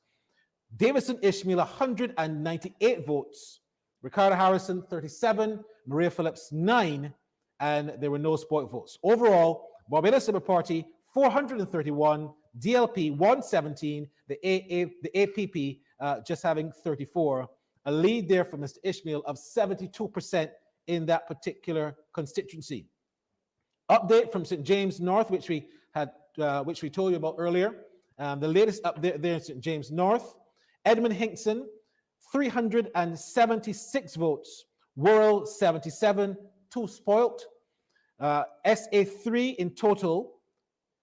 Davidson Ishmael, 198 votes, Ricardo Harrison, 37, Maria Phillips, 9, and there were no spoiled votes. Overall, Barbados Labour Party, 431, DLP, 117, the APP just having 34. A lead there for Mr. Ishmael of 72% in that particular constituency. Update from St. James North, which we told you about earlier. The latest update there in St. James North. Edmund Hinkson, 376 votes. Worrell, 77, 2 spoilt. SA3 in total.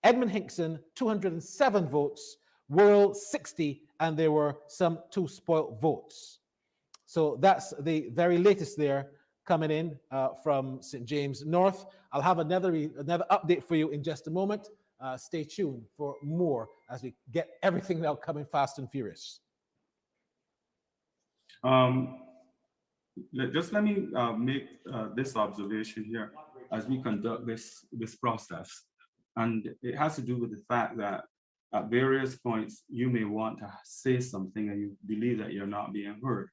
Edmund Hinkson, 207 votes. Worrell, 60, and there were some 2 spoilt votes. So that's the very latest there coming in from St. James North. I'll have another update for you in just a moment. Stay tuned for more as we get everything now coming fast and furious. Just let me make this observation here as we conduct this process. And it has to do with the fact that at various points, you may want to say something and you believe that you're not being heard.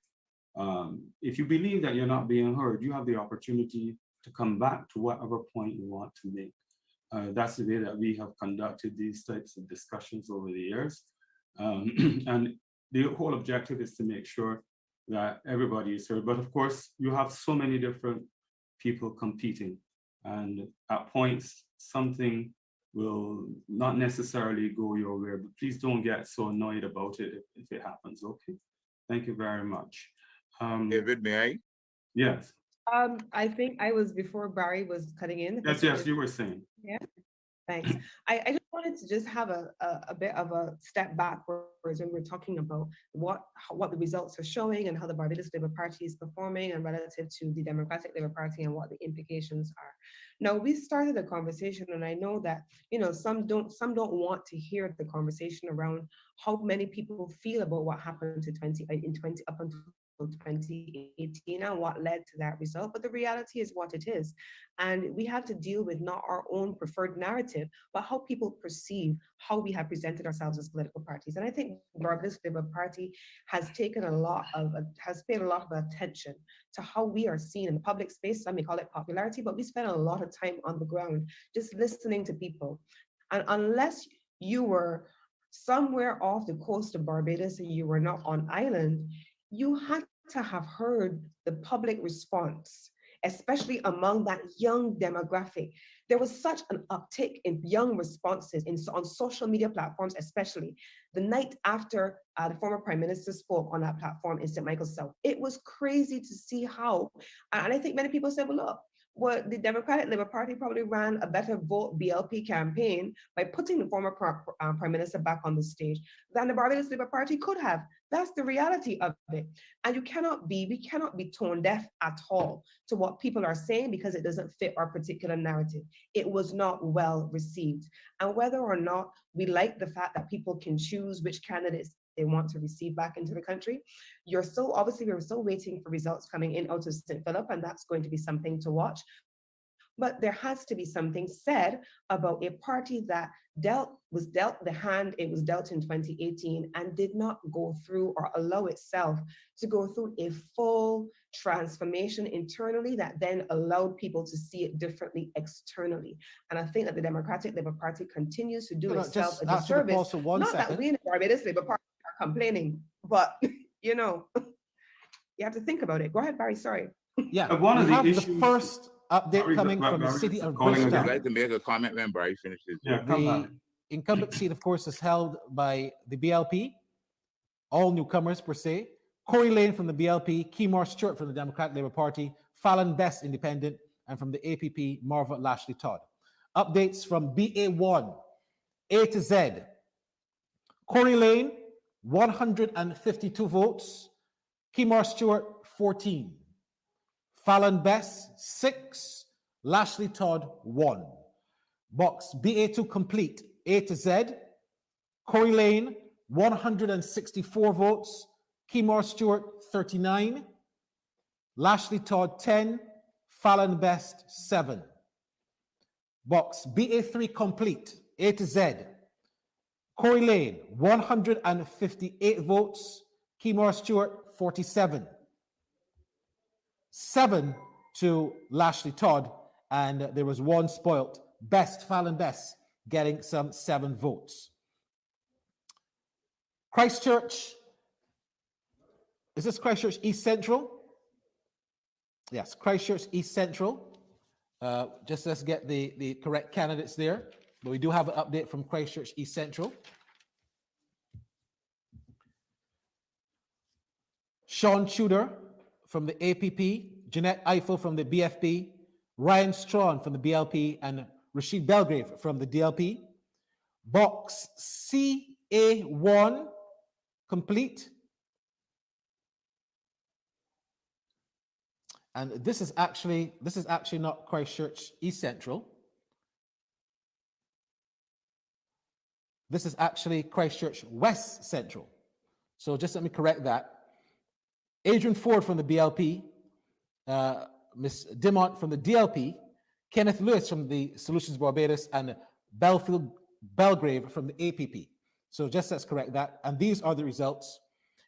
If you believe that you're not being heard, you have the opportunity to come back to whatever point you want to make. That's the way that we have conducted these types of discussions over the years. And the whole objective is to make sure that everybody is heard. But of course, you have so many different people competing, and at points, something will not necessarily go your way, but please don't get so annoyed about it if it happens, okay? Thank you very much. David, may I? Yes. I think I was before Barry was cutting in. Yes, you were saying. Yeah, thanks. I just wanted to just have a bit of a step backwards when we're talking about what the results are showing and how the Barbados Labour Party is performing and relative to the Democratic Labour Party and what the implications are. Now, we started a conversation, and I know that some don't want to hear the conversation around how many people feel about what happened to up until 2018 and what led to that result. But the reality is what it is. And we have to deal with not our own preferred narrative, but how people perceive how we have presented ourselves as political parties. And I think the Barbados Labour Party has paid a lot of attention to how we are seen in the public space. Some may call it popularity, but we spend a lot of time on the ground just listening to people. And unless you were somewhere off the coast of Barbados and you were not on island, you had to have heard the public response, especially among that young demographic. There was such an uptick in young responses on social media platforms, especially the night after the former Prime Minister spoke on that platform in St. Michael's South. It was crazy to see how, and I think many people said, well, look, the Democratic Labour Party probably ran a better vote BLP campaign by putting the former Prime Minister back on the stage than the Barbados Labour Party could have. That's the reality of it. And we cannot be tone deaf at all to what people are saying because it doesn't fit our particular narrative. It was not well received. And whether or not we like the fact that people can choose which candidates they want to receive back into the country, we're still waiting for results coming in out of St. Philip, and that's going to be something to watch. But there has to be something said about a party that was dealt the hand it was dealt in 2018 and did not go through or allow itself to go through a full transformation internally that then allowed people to see it differently externally. And I think that the Democratic Labour Party continues to do itself a disservice. Not that we in the Barbados Labour Party are complaining, but you have to think about it. Go ahead, Barry, sorry. Yeah, one of the issues, the first update coming from the city of Bridgetown. I'd like to make a comment when Barry finishes. Yeah, the incumbent seat, of course, is held by the BLP, all newcomers per se. Corey Lane from the BLP, Keymore Stewart from the Democratic Labour Party, Fallon Best Independent, and from the APP, Marva Lashley Todd. Updates from BA1, A to Z. Corey Lane, 152 votes. Keymore Stewart, 14. Fallon Best, 6. Lashley Todd, 1. Box BA2 complete, A to Z. Corey Lane, 164 votes. Keymore Stewart, 39. Lashley Todd, 10. Fallon Best, 7. Box BA3 complete, A to Z. Corey Lane, 158 votes. Keymore Stewart, 47. 7 to Lashley Todd, and there was one spoilt. Fallon Best, getting some 7 votes. Christchurch, is this Christchurch East Central? Yes, Christchurch East Central. Just let's get the correct candidates there. But we do have an update from Christchurch East Central. Sean Tudor from the APP, Jeanette Eiffel from the BFP, Ryan Strawn from the BLP, and Rashid Belgrave from the DLP. Box CA1 complete. And this is actually not Christchurch East Central. This is actually Christchurch West Central. So just let me correct that. Adrian Ford from the BLP, Ms. Dimont from the DLP, Kenneth Lewis from the Solutions Barbados, and Belfield Belgrave from the APP. So just let's correct that. And these are the results.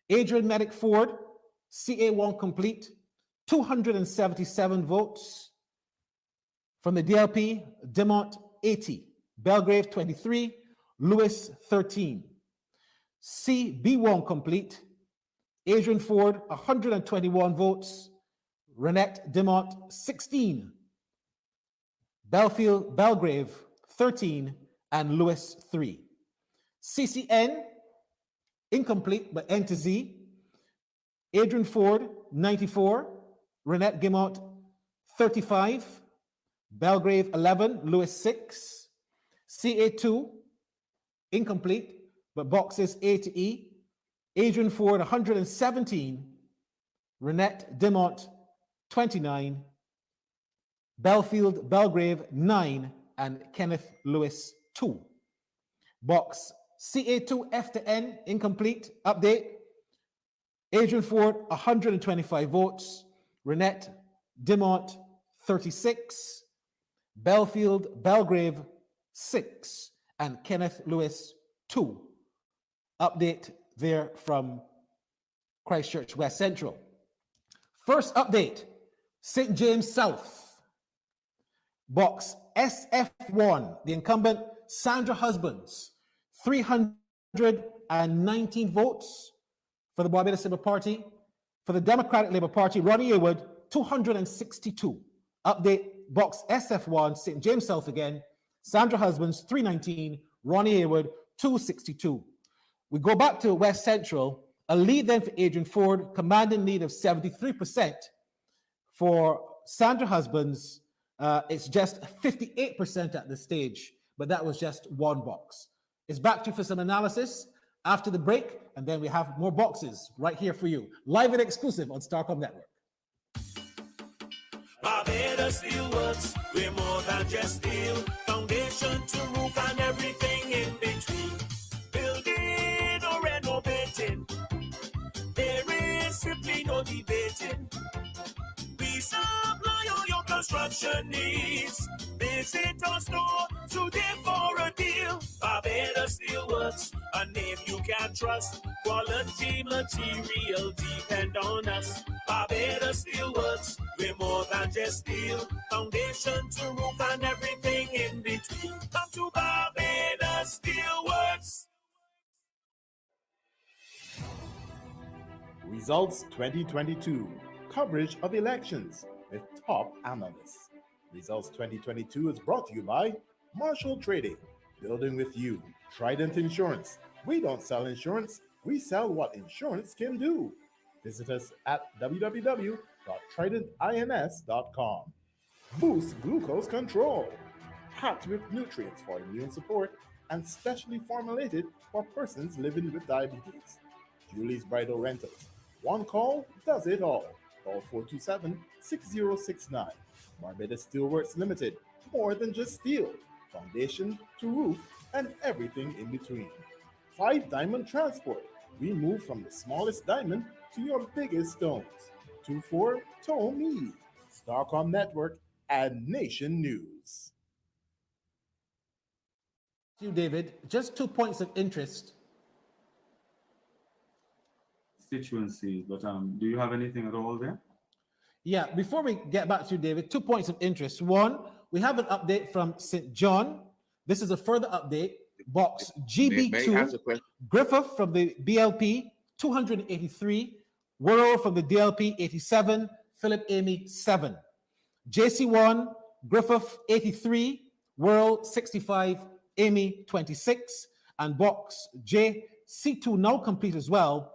Adrian Medic Ford, CA1 complete, 277 votes. From the DLP, Dimont 80, Belgrave 23, Lewis 13. CB1 complete, Adrian Ford, 121 votes. Renette Demont, 16. Belgrave, 13. And Lewis, 3. CCN, incomplete, but N to Z. Adrian Ford, 94. Renette Demont, 35. Belgrave, 11. Lewis, 6. CA2, incomplete, but boxes A to E. Adrian Ford, 117. Renette Demont, 29. Belgrave, 9. And Kenneth Lewis, 2. Box CA2 F to N, incomplete. Update. Adrian Ford, 125 votes. Renette Demont, 36. Belgrave, 6. And Kenneth Lewis, 2. Update there from Christchurch West Central. First update, St. James South. Box SF1, the incumbent Sandra Husbands, 319 votes for the Barbados Labour Party. For the Democratic Labour Party, Ronnie Haywood, 262. Update, box SF1, St. James South again. Sandra Husbands, 319. Ronnie Haywood, 262. We go back to West Central, a lead then for Adrian Ford, commanding lead of 73%. For Sandra Husbands, it's just 58% at this stage, but that was just one box. It's back to you for some analysis after the break, and then we have more boxes right here for you, live and exclusive on Starcom Network. Barbados Steel Works, we're more than just steel. Foundation to roof and everything in between. Building or renovating, there is simply no debating. We supply all your construction needs. Visit our store today for a deal. Barbados Steel Works, a name you can trust. Quality material depend on us. Barbados Steel Works, we're more than just steel. Foundation to roof and everything in between. Come to Barbados Steel Works. Results 2022. Coverage of elections with top analysts. Results 2022 is brought to you by Marshall Trading, building with you. Trident Insurance. We don't sell insurance, we sell what insurance can do. Visit us at www.tridentins.com. Boost glucose control. Packed with nutrients for immune support and specially formulated for persons living with diabetes. Julie's Bridal Rentals. One call does it all. Call 427-6069. Barbados Steelworks Limited. More than just steel. Foundation to roof and everything in between. 5 Diamond Transport. We move from the smallest diamond to your biggest stones. 24 Tow Me. Starcom Network and Nation News. You, David, just 2 points of interest. Constituency, but do you have anything at all there? Yeah, before we get back to you, David, 2 points of interest. One, we have an update from St. John. This is a further update. Box GB2, Griffith from the BLP, 283. Worrell from the DLP, 87. Philip Amy, 7. JC1, Griffith, 83. Worrell, 65. Amy, 26. And box JC2 now complete as well.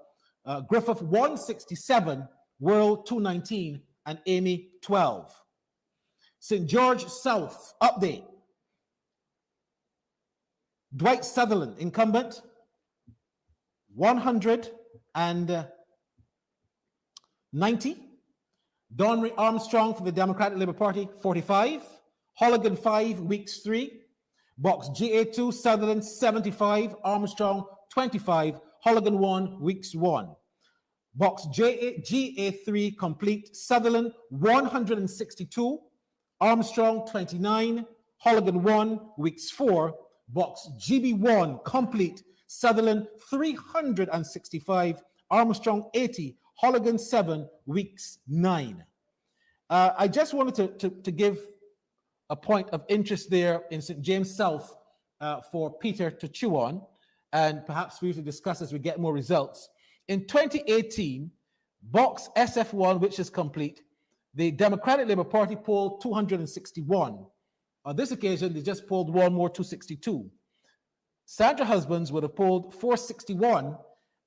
Griffith, 167. Worrell, 219. And Amy, 12. St. George South, update. Dwight Sutherland, incumbent, 190. Donry Armstrong for the Democratic Labour Party, 45. Holligan, 5, weeks 3. Box GA2, Sutherland, 75. Armstrong, 25. Holligan, 1, weeks 1. Box GA3, complete. Sutherland, 162. Armstrong, 29. Holligan, 1, weeks 4. Box GB1, complete. Sutherland, 365. Armstrong, 80. Holligan, 7, weeks 9. I just wanted to give a point of interest there in St. James South for Peter to chew on, and perhaps for you to discuss as we get more results. In 2018, box SF1, which is complete, the Democratic Labour Party polled 261. On this occasion, they just polled one more, 262. Sandra Husbands would have polled 461,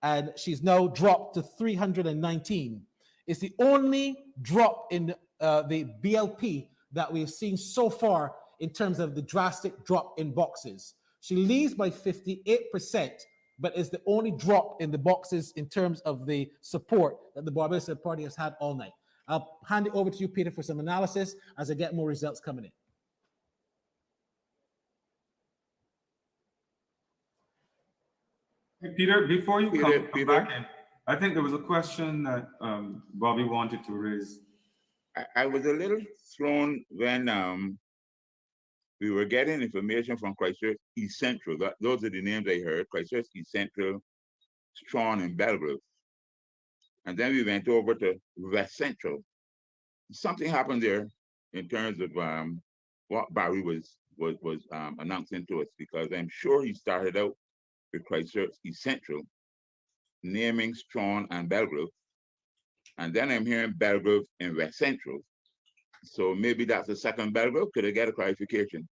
and she's now dropped to 319. It's the only drop in the BLP that we've seen so far in terms of the drastic drop in boxes. She leads by 58%, but is the only drop in the boxes in terms of the support that the Barbados Labour Party has had all night. I'll hand it over to you, Peter, for some analysis as I get more results coming in. Hey, Peter, before you come back in, I think there was a question that Bobby wanted to raise. I was a little thrown when we were getting information from Christchurch East Central. Those are the names I heard: Christchurch East Central, Strawn, and Belgrave. And then we went over to West Central. Something happened there in terms of what Barry was announcing to us, because I'm sure he started out with Christchurch East Central, naming Strawn and Belgrave. And then I'm hearing Belgrave and West Central. So maybe that's the second Belgrave. Could I get a clarification?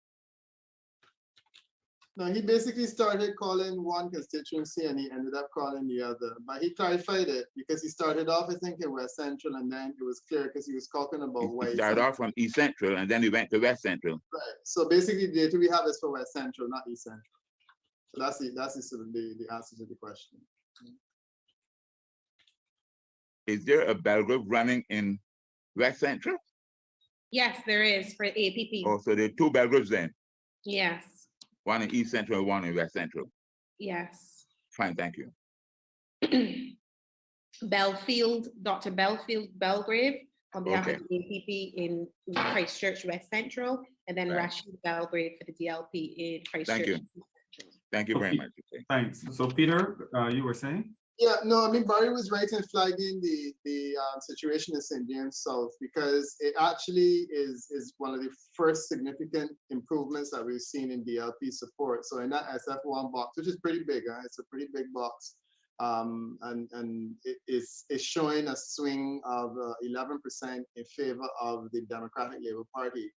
No, he basically started calling one constituency and he ended up calling the other. But he clarified it because he started off, I think, in West Central, and then it was clear because he was talking about He started off from East Central and then he went to West Central. Right. So basically, the data we have is for West Central, not East Central. So that's the sort of the answer to the question. Is there a Belgrave running in West Central? Yes, there is for APP. Oh, so there are two Belgraves then? Yes, One in East Central and one in West Central. yes. Fine, thank you. Belfield, Dr. Belfield Belgrave on behalf Okay. of the APP in Christchurch West Central, and then Right. Rashid Belgrave for the DLP in Christchurch. Thank you. Thank you very much. Okay. Thanks. So Peter, you were saying? Yeah, no, I mean, Barry was right in flagging the situation in St. James South, because it actually is one of the first significant improvements that we've seen in DLP support. So in that SF1 box, which is pretty big, it's a pretty big box, and it is showing a swing of 11% in favor of the Democratic Labour Party.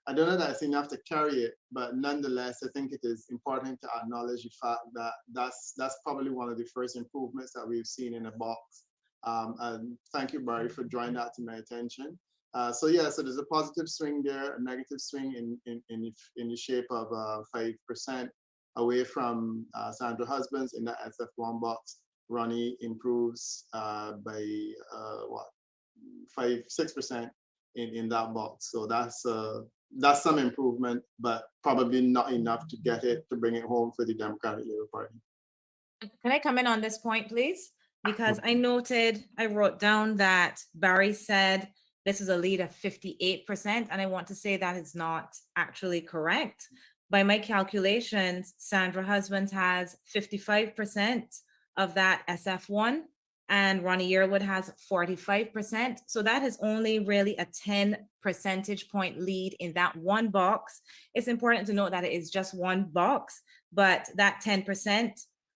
I don't know that it's enough to carry it, but nonetheless, I think it is important to acknowledge the fact that that's probably one of the first improvements that we've seen in a box. And thank you, Barry, for drawing that to my attention. So yeah, so there's a positive swing there, a negative swing in the shape of 5% away from Sandra Husbands in the SF1 box. Ronnie improves by 6% in that box. So that's some improvement, but probably not enough to bring it home for the Democratic Labour Party. Can I come in on this point, please? Because I wrote down that Barry said this is a lead of 58%, and I want to say that is not actually correct. By my calculations, Sandra Husbands has 55% of that SF1, and Ronnie Yearwood has 45%. So that is only really a 10 percentage point lead in that one box. It's important to note that it is just one box, but that 10%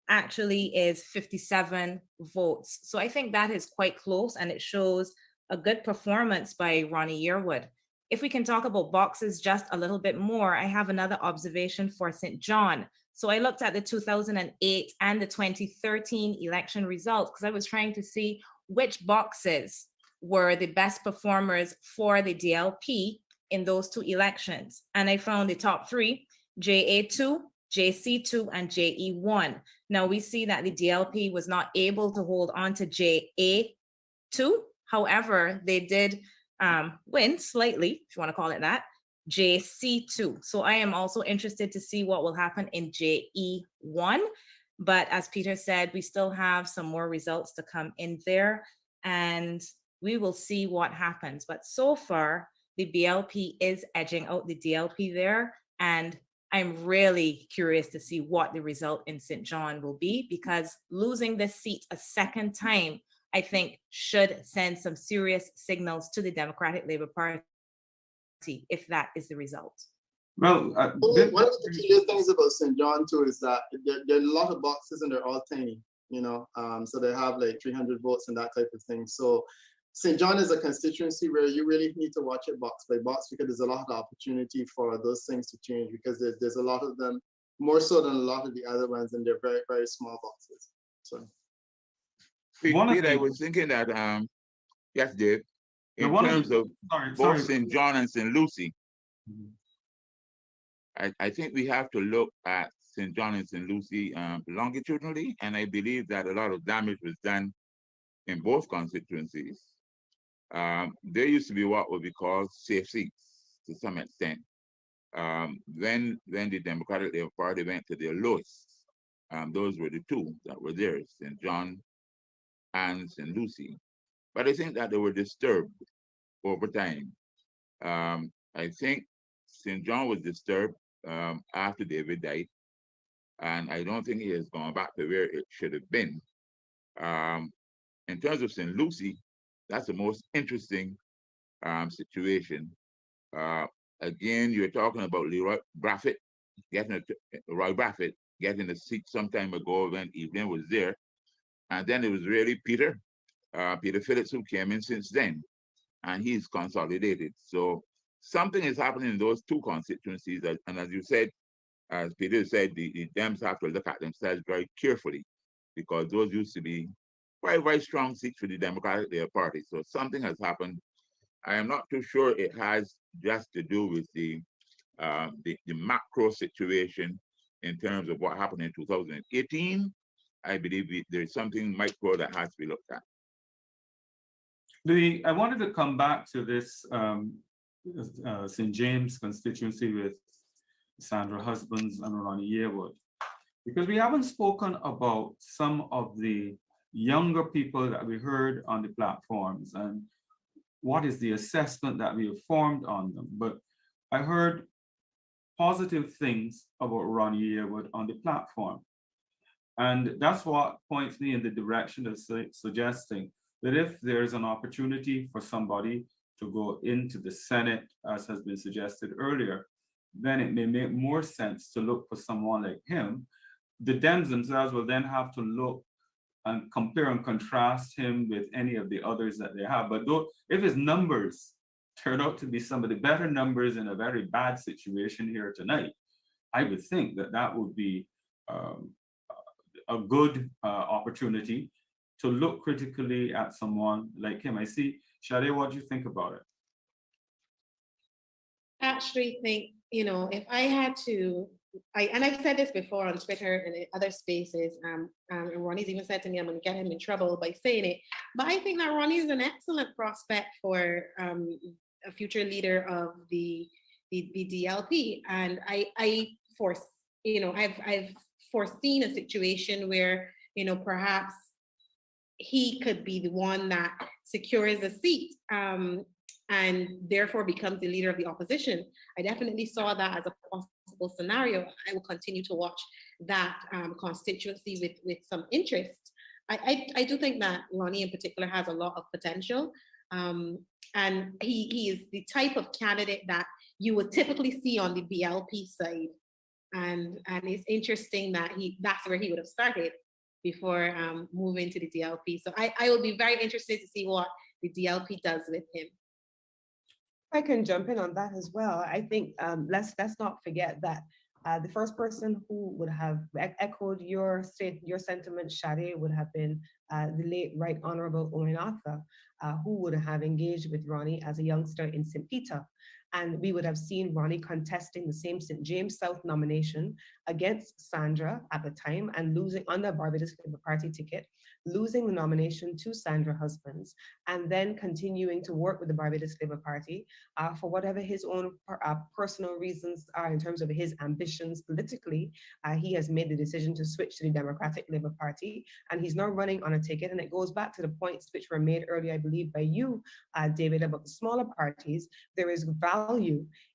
actually is 57 votes. So I think that is quite close, and it shows a good performance by Ronnie Yearwood. If we can talk about boxes just a little bit more, I have another observation for St. John. So I looked at the 2008 and the 2013 election results because I was trying to see which boxes were the best performers for the DLP in those two elections. And I found the top three: JA2, JC2, and JE1. Now we see that the DLP was not able to hold on to JA2. However, they did win slightly, if you want to call it that, JC2. So I am also interested to see what will happen in JE1. But as Peter said, we still have some more results to come in there, and we will see what happens. But so far, the BLP is edging out the DLP there, and I'm really curious to see what the result in St. John will be, because losing this seat a second time, I think, should send some serious signals to the Democratic Labour Party if that is the result. Well, one of the peculiar things about St. John too is that there are a lot of boxes and they're all tiny. So they have like 300 votes and that type of thing. So St. John is a constituency where you really need to watch it box by box, because there's a lot of opportunity for those things to change, because there's a lot of them, more so than a lot of the other ones, and they're very, very small boxes. So Peter, I was thinking that yes, Dave, in terms of both St. John and St. Lucie, I think we have to look at St. John and St. Lucie longitudinally, and I believe that a lot of damage was done in both constituencies. There used to be what would be called safe seats to some extent. When the Democratic Labour Party went to their lowest, those were the two that were there, St. John and St. Lucie. But I think that they were disturbed over time. I think St. John was disturbed after David died, and I don't think he has gone back to where it should have been. In terms of St. Lucie, that's the most interesting situation. Again, you're talking about Roy Braffett getting a seat some time ago when Evelyn was there, and then it was really Peter Phillips who came in since then, and he's consolidated. So something is happening in those two constituencies, and as you said, as Peter said, the Dems have to look at themselves very carefully, because those used to be very, very strong seats for the Democratic Labour Party. So something has happened. I am not too sure it has just to do with the macro situation in terms of what happened in 2018. I believe there's something micro that has to be looked at. I wanted to come back to this St. James constituency with Sandra Husbands and Ronnie Yearwood, because we haven't spoken about some of the younger people that we heard on the platforms and what is the assessment that we have formed on them. But I heard positive things about Ronnie Yearwood on the platform. And that's what points me in the direction of suggesting that if there's an opportunity for somebody to go into the Senate, as has been suggested earlier, then it may make more sense to look for someone like him. The Dems themselves will then have to look and compare and contrast him with any of the others that they have. But if his numbers turn out to be some of the better numbers in a very bad situation here tonight, I would think that that would be a good opportunity to look critically at someone like him. I see, Shade, what do you think about it? I actually think, if I had to, and I've said this before on Twitter and in other spaces, and Ronnie's even said to me, I'm going to get him in trouble by saying it, but I think that Ronnie is an excellent prospect for a future leader of the DLP. And I've foreseen a situation where, perhaps he could be the one that secures a seat and therefore becomes the leader of the opposition. I definitely saw that as a possible scenario. I will continue to watch that constituency with some interest. I do think that Ronnie in particular has a lot of potential. And he is the type of candidate that you would typically see on the BLP side. And it's interesting that that's where he would have started before moving to the DLP. So I will be very interested to see what the DLP does with him. I can jump in on that as well. I think let's not forget that the first person who would have echoed your sentiment, Shade, would have been the late Right Honorable Owen Arthur, who would have engaged with Ronnie as a youngster in St. Peter. And we would have seen Ronnie contesting the same St. James South nomination against Sandra at the time and losing on the Barbados Labour Party ticket, losing the nomination to Sandra Husbands, and then continuing to work with the Barbados Labour Party for whatever his own personal reasons are in terms of his ambitions politically. He has made the decision to switch to the Democratic Labour Party, and he's now running on a ticket. And it goes back to the points which were made earlier, I believe, by you, David, about the smaller parties. There is value,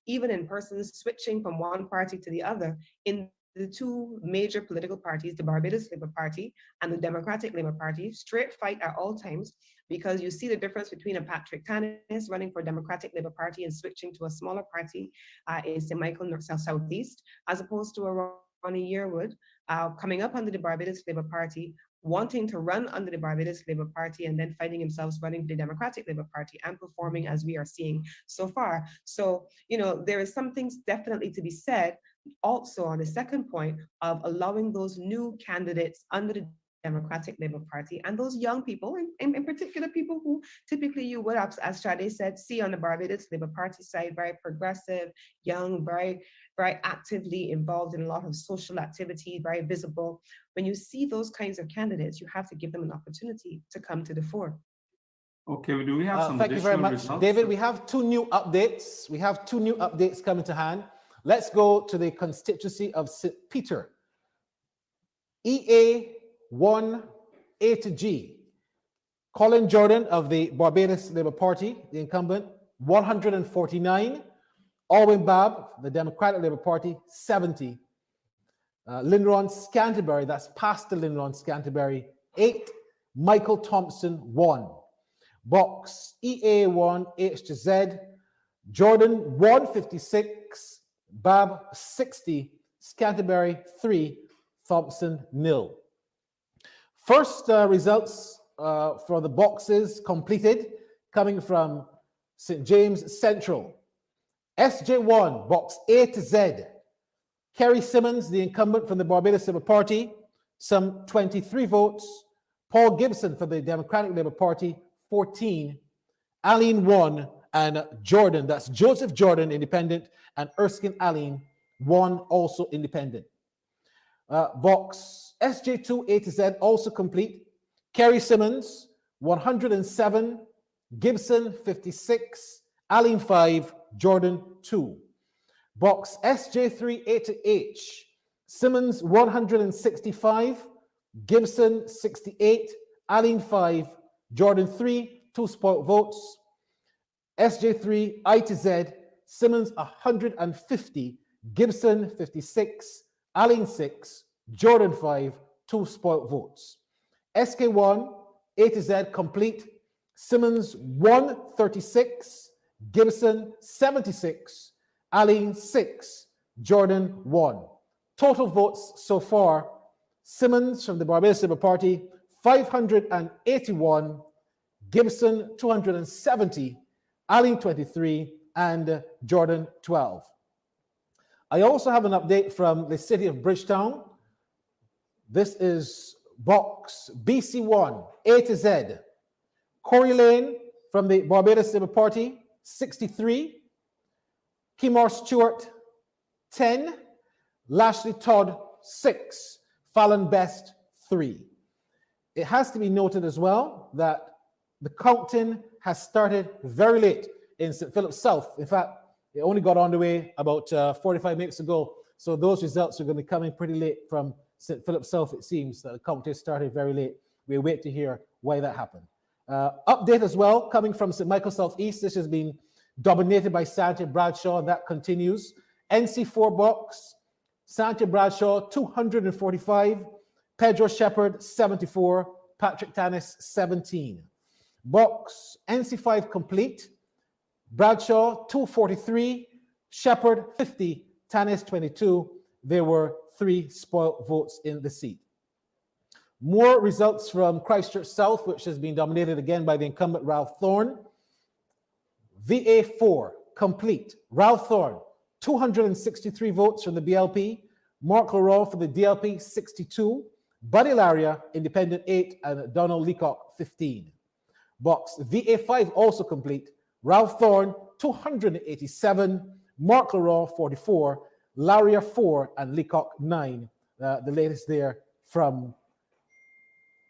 even in persons switching from one party to the other, in the two major political parties, the Barbados Labour Party and the Democratic Labour Party, straight fight at all times, because you see the difference between a Patrick Tanis running for Democratic Labour Party and switching to a smaller party in St. Michael Southeast, as opposed to a Ronnie Yearwood coming up under the Barbados Labour Party wanting to run under the Barbados Labour Party and then finding themselves running the Democratic Labour Party and performing as we are seeing so far. So, there is some things definitely to be said also on the second point of allowing those new candidates under the Democratic Labour Party and those young people, in particular people who typically you would, as Shade said, see on the Barbados Labour Party side, very progressive, young, very, very actively involved in a lot of social activity, very visible. When you see those kinds of candidates, you have to give them an opportunity to come to the fore. Okay, do we have some thank you very much, results? David. We have two new updates. We have two new updates coming to hand. Let's go to the constituency of St. Peter. EA1 A to G. Colin Jordan of the Barbados Labour Party, the incumbent, 149. Alwyn Babb, the Democratic Labour Party, 70. Lindron Scanterbury, that's Pastor Lindron Scanterbury, 8. Michael Thompson, 1. Box EA1 H to Z. Jordan, 156. Babb, 60. Scanterbury, 3. Thompson, 0. First results for the boxes completed coming from St. James Central. SJ1, box A to Z. Kerry Simmons, the incumbent from the Barbados Labour Party, some 23 votes. Paul Gibson for the Democratic Labour Party, 14. Aline, 1. And Jordan, that's Joseph Jordan, independent, and Erskine Aline, 1, also independent. Box SJ2 A to Z, also complete. Kerry Simmons, 107. Gibson, 56. Aline, 5. Jordan, 2. Box SJ3 A to H. Simmons, 165. Gibson, 68. Aline, 5. Jordan, 3. 2 spoiled votes. SJ3 I to Z. Simmons, 150. Gibson, 56. Aline, 6. Jordan, 5. 2 spoiled votes. SK1 A to Z complete. Simmons, 136. Gibson, 76. Aline, 6. Jordan, 1. Total votes so far: Simmons from the Barbados Labour Party, 581. Gibson, 270. Aline, 23. And Jordan, 12. I also have an update from the city of Bridgetown. This is box BC1 A to Z. Corey Lane from the Barbados Labour Party, 63. Kimar Stewart, 10. Lashley Todd, 6. Fallon Best, 3. It has to be noted as well that the counting has started very late in St. Philip South. In fact, it only got underway about 45 minutes ago. So those results are going to be coming pretty late from St. Philip South, it seems. The counting started very late. We wait to hear why that happened. Update as well, coming from St. Michael South East. This has been dominated by Santa Bradshaw, and that continues. NC4 box, Santa Bradshaw, 245. Pedro Shepherd, 74. Patrick Tanis, 17. Box NC5 complete. Bradshaw, 243. Shepherd, 50. Tanis, 22. There were 3 spoiled votes in the seat. More results from Christchurch South, which has been dominated again by the incumbent Ralph Thorne. VA4 complete. Ralph Thorne, 263 votes from the BLP. Mark Leroy for the DLP, 62. Buddy Laria, independent, 8. And Donald Leacock, 15. Box VA5 also complete. Ralph Thorne, 287. Mark Leroy, 44. Laria, 4. And Leacock, 9. The latest there from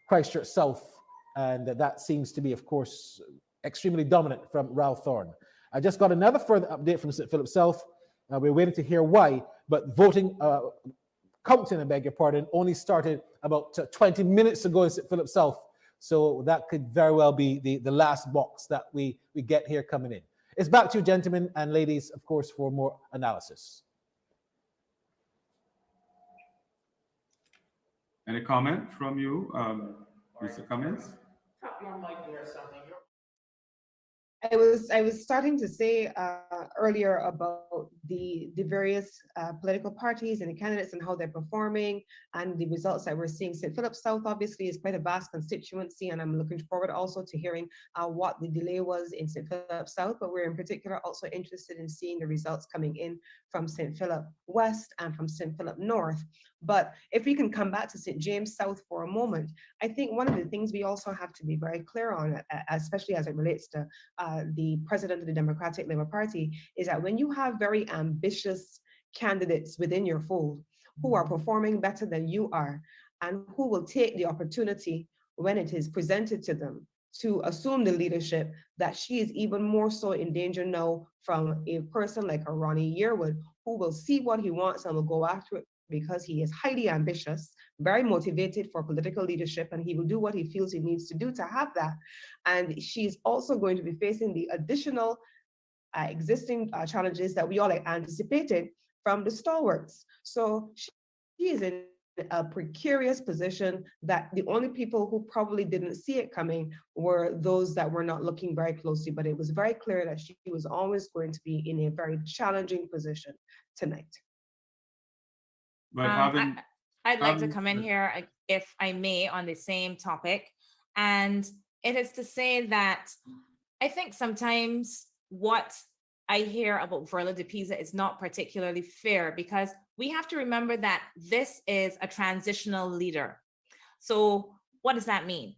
Christchurch South. And that seems to be, of course, extremely dominant from Ralph Thorne. I just got another further update from St. Philip South. We're waiting to hear why, but voting, counting, I beg your pardon, only started about 20 minutes ago in St. Philip South. So that could very well be the last box that we get here coming in. It's back to you, gentlemen and ladies, of course, for more analysis. Any comment from you, Mr. Cummins? I was starting to say earlier about the various political parties and the candidates and how they're performing and the results that we're seeing. St. Philip South obviously is quite a vast constituency, and I'm looking forward also to hearing what the delay was in St. Philip South, but we're in particular also interested in seeing the results coming in from St. Philip West and from St. Philip North. But if we can come back to St. James South for a moment, I think one of the things we also have to be very clear on, especially as it relates to the president of the Democratic Labour Party, is that when you have very ambitious candidates within your fold who are performing better than you are and who will take the opportunity when it is presented to them to assume the leadership, that she is even more so in danger now from a person like a Ronnie Yearwood, who will see what he wants and will go after it because he is highly ambitious, very motivated for political leadership, and he will do what he feels he needs to do to have that. And she's also going to be facing the additional existing challenges that we all anticipated from the stalwarts. So she is in a precarious position that the only people who probably didn't see it coming were those that were not looking very closely, but it was very clear that she was always going to be in a very challenging position tonight. But I'd like to come in here, if I may, on the same topic. And it is to say that I think sometimes what I hear about Verla de Pisa is not particularly fair, because we have to remember that this is a transitional leader. So what does that mean?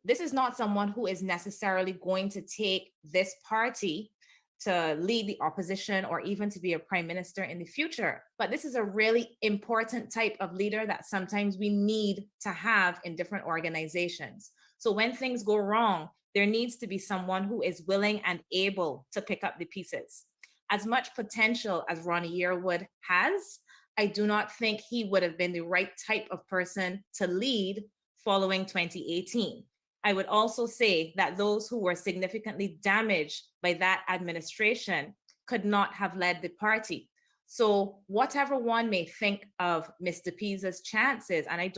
This is not someone who is necessarily going to take this party to lead the opposition or even to be a prime minister in the future. But this is a really important type of leader that sometimes we need to have in different organizations. So when things go wrong, there needs to be someone who is willing and able to pick up the pieces. As much potential as Ronnie Yearwood has, I do not think he would have been the right type of person to lead following 2018. I would also say that those who were significantly damaged by that administration could not have led the party. So whatever one may think of Ms. de Pisa's chances, and I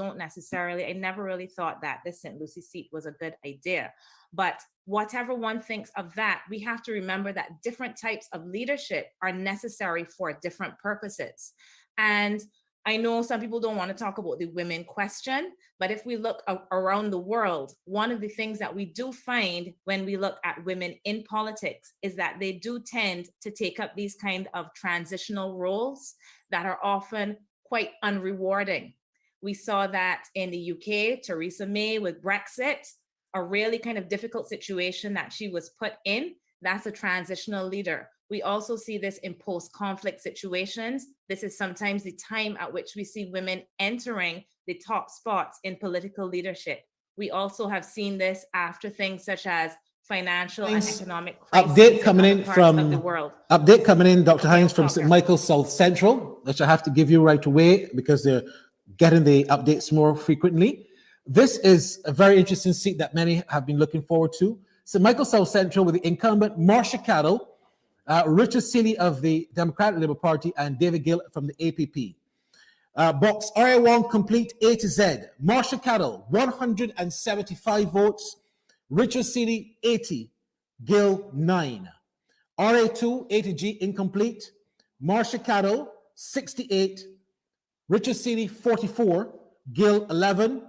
never really thought that this St. Lucie seat was a good idea, but whatever one thinks of that, we have to remember that different types of leadership are necessary for different purposes. And I know some people don't want to talk about the women question, but if we look around the world, one of the things that we do find when we look at women in politics is that they do tend to take up these kind of transitional roles that are often quite unrewarding. We saw that in the UK, Theresa May with Brexit, a really kind of difficult situation that she was put in. That's a transitional leader. We also see this in post-conflict situations. This is sometimes the time at which we see women entering the top spots in political leadership. We also have seen this after things such as financial and economic crises update coming in of the world. Update coming in, Dr. Hines from St. Michael's South Central, which I have to give you right away because they're getting the updates more frequently. This is a very interesting seat that many have been looking forward to. St. Michael's South Central with the incumbent Marcia Cattle, Richard Seeley of the Democratic Labour Party, and David Gill from the APP. Box RA1 complete A to Z. Marcia Cattle, 175 votes. Richard Seeley, 80. Gill, 9. RA2, A to G incomplete. Marcia Cattle, 68. Richard Seeley, 44. Gill, 11.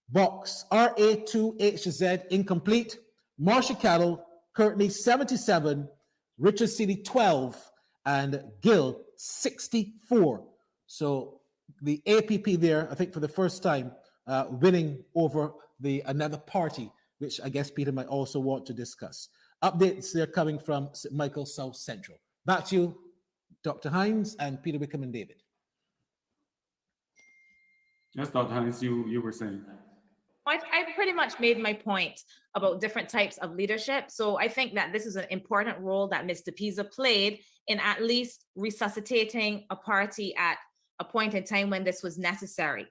Box RA2, H to Z incomplete. Marcia Cattle, currently 77. Richard Seeley, 12, and Gill, 64. So the APP there, I think for the first time, winning over another party, which I guess Peter might also want to discuss. Updates there coming from St. Michael's South Central. Back to you, Dr. Hines and Peter Wickham and David. Yes, Dr. Hines, you were saying. I pretty much made my point about different types of leadership. So I think that this is an important role that Ms. de Pisa played in at least resuscitating a party at a point in time when this was necessary.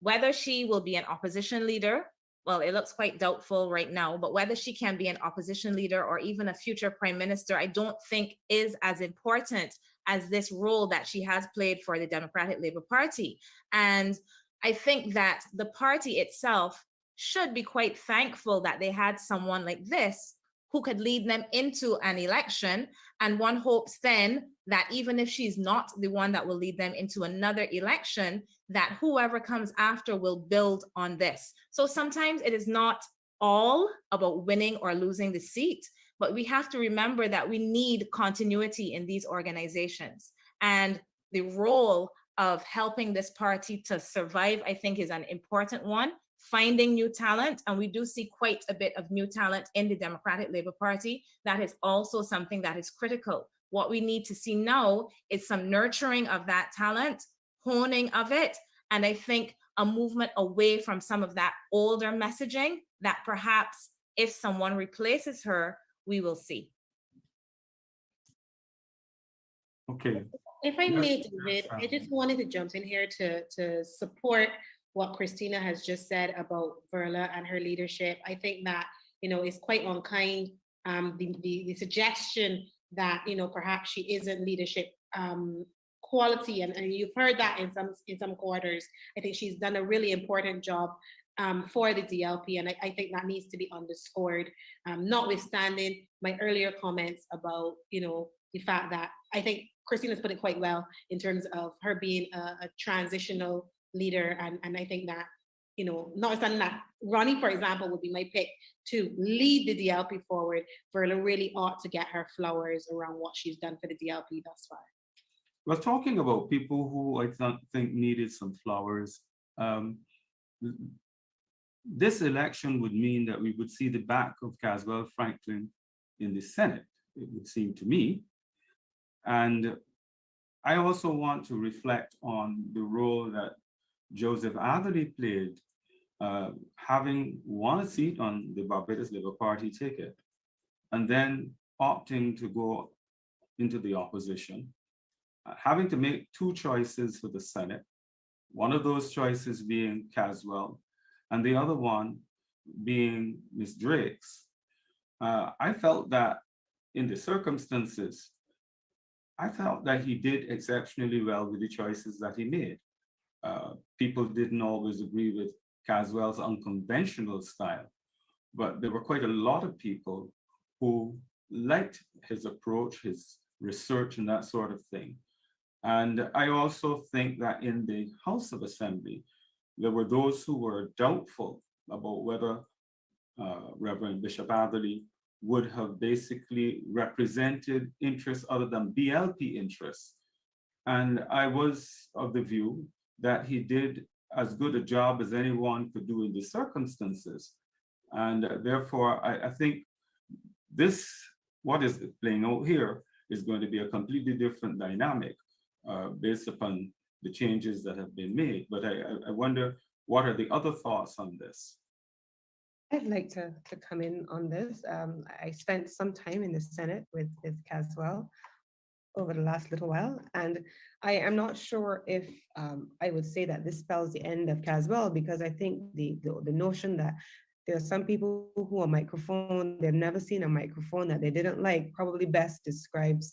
Whether she will be an opposition leader, well, it looks quite doubtful right now, but whether she can be an opposition leader or even a future prime minister, I don't think is as important as this role that she has played for the Democratic Labour Party. And I think that the party itself should be quite thankful that they had someone like this who could lead them into an election. And one hopes then that even if she's not the one that will lead them into another election, that whoever comes after will build on this. So sometimes it is not all about winning or losing the seat, but we have to remember that we need continuity in these organizations. And the role of helping this party to survive, I think, is an important one. Finding new talent, and we do see quite a bit of new talent in the Democratic Labour Party. That is also something that is critical. What we need to see now is some nurturing of that talent, honing of it, and I think a movement away from some of that older messaging that perhaps if someone replaces her, we will see. Okay. If I Yes. may, David, I just wanted to jump in here to support what Christina has just said about Verla and her leadership. I think that, is quite unkind. The suggestion that, perhaps she isn't leadership quality, and you've heard that in some quarters. I think she's done a really important job for the DLP, and I think that needs to be underscored, notwithstanding my earlier comments about, the fact that I think Christina's put it quite well in terms of her being a transitional leader, and I think that, notwithstanding that, Ronnie, for example, would be my pick to lead the DLP forward. Verla really ought to get her flowers around what she's done for the DLP thus far. We're talking about people who I think needed some flowers. This election would mean that we would see the back of Caswell Franklin in the Senate, it would seem to me. And I also want to reflect on the role that Joseph Atherley played, having won a seat on the Barbados Labour Party ticket, and then opting to go into the opposition, having to make two choices for the Senate, one of those choices being Caswell, and the other one being Ms. Drake's. I felt that in the circumstances, I felt that he did exceptionally well with the choices that he made. People didn't always agree with Caswell's unconventional style, but there were quite a lot of people who liked his approach, his research, and that sort of thing. And I also think that in the House of Assembly, there were those who were doubtful about whether Reverend Bishop Atherley would have basically represented interests other than BLP interests. And I was of the view that he did as good a job as anyone could do in the circumstances. And therefore, I think this, what is playing out here, is going to be a completely different dynamic based upon the changes that have been made. But I wonder, what are the other thoughts on this? I'd like to come in on this. I spent some time in the Senate with Caswell over the last little while, and I am not sure if I would say that this spells the end of Caswell, because I think the notion that there are some people who are microphone, they've never seen a microphone that they didn't like, probably best describes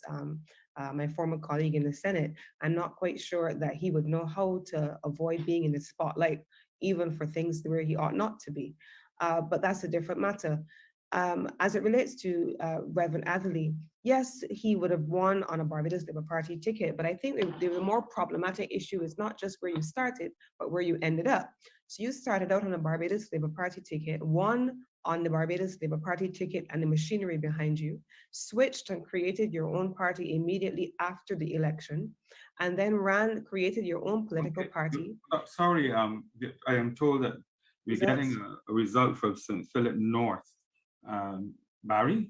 my former colleague in the Senate. I'm not quite sure that he would know how to avoid being in the spotlight, even for things where he ought not to be. But that's a different matter. As it relates to Reverend Atherley, yes, he would have won on a Barbados Labour Party ticket, but I think the more problematic issue is not just where you started, but where you ended up. So you started out on a Barbados Labour Party ticket, won on the Barbados Labour Party ticket and the machinery behind you, switched and created your own party immediately after the election, and then created your own political party. Sorry, I am told that we're getting a result from St. Philip North. Barry,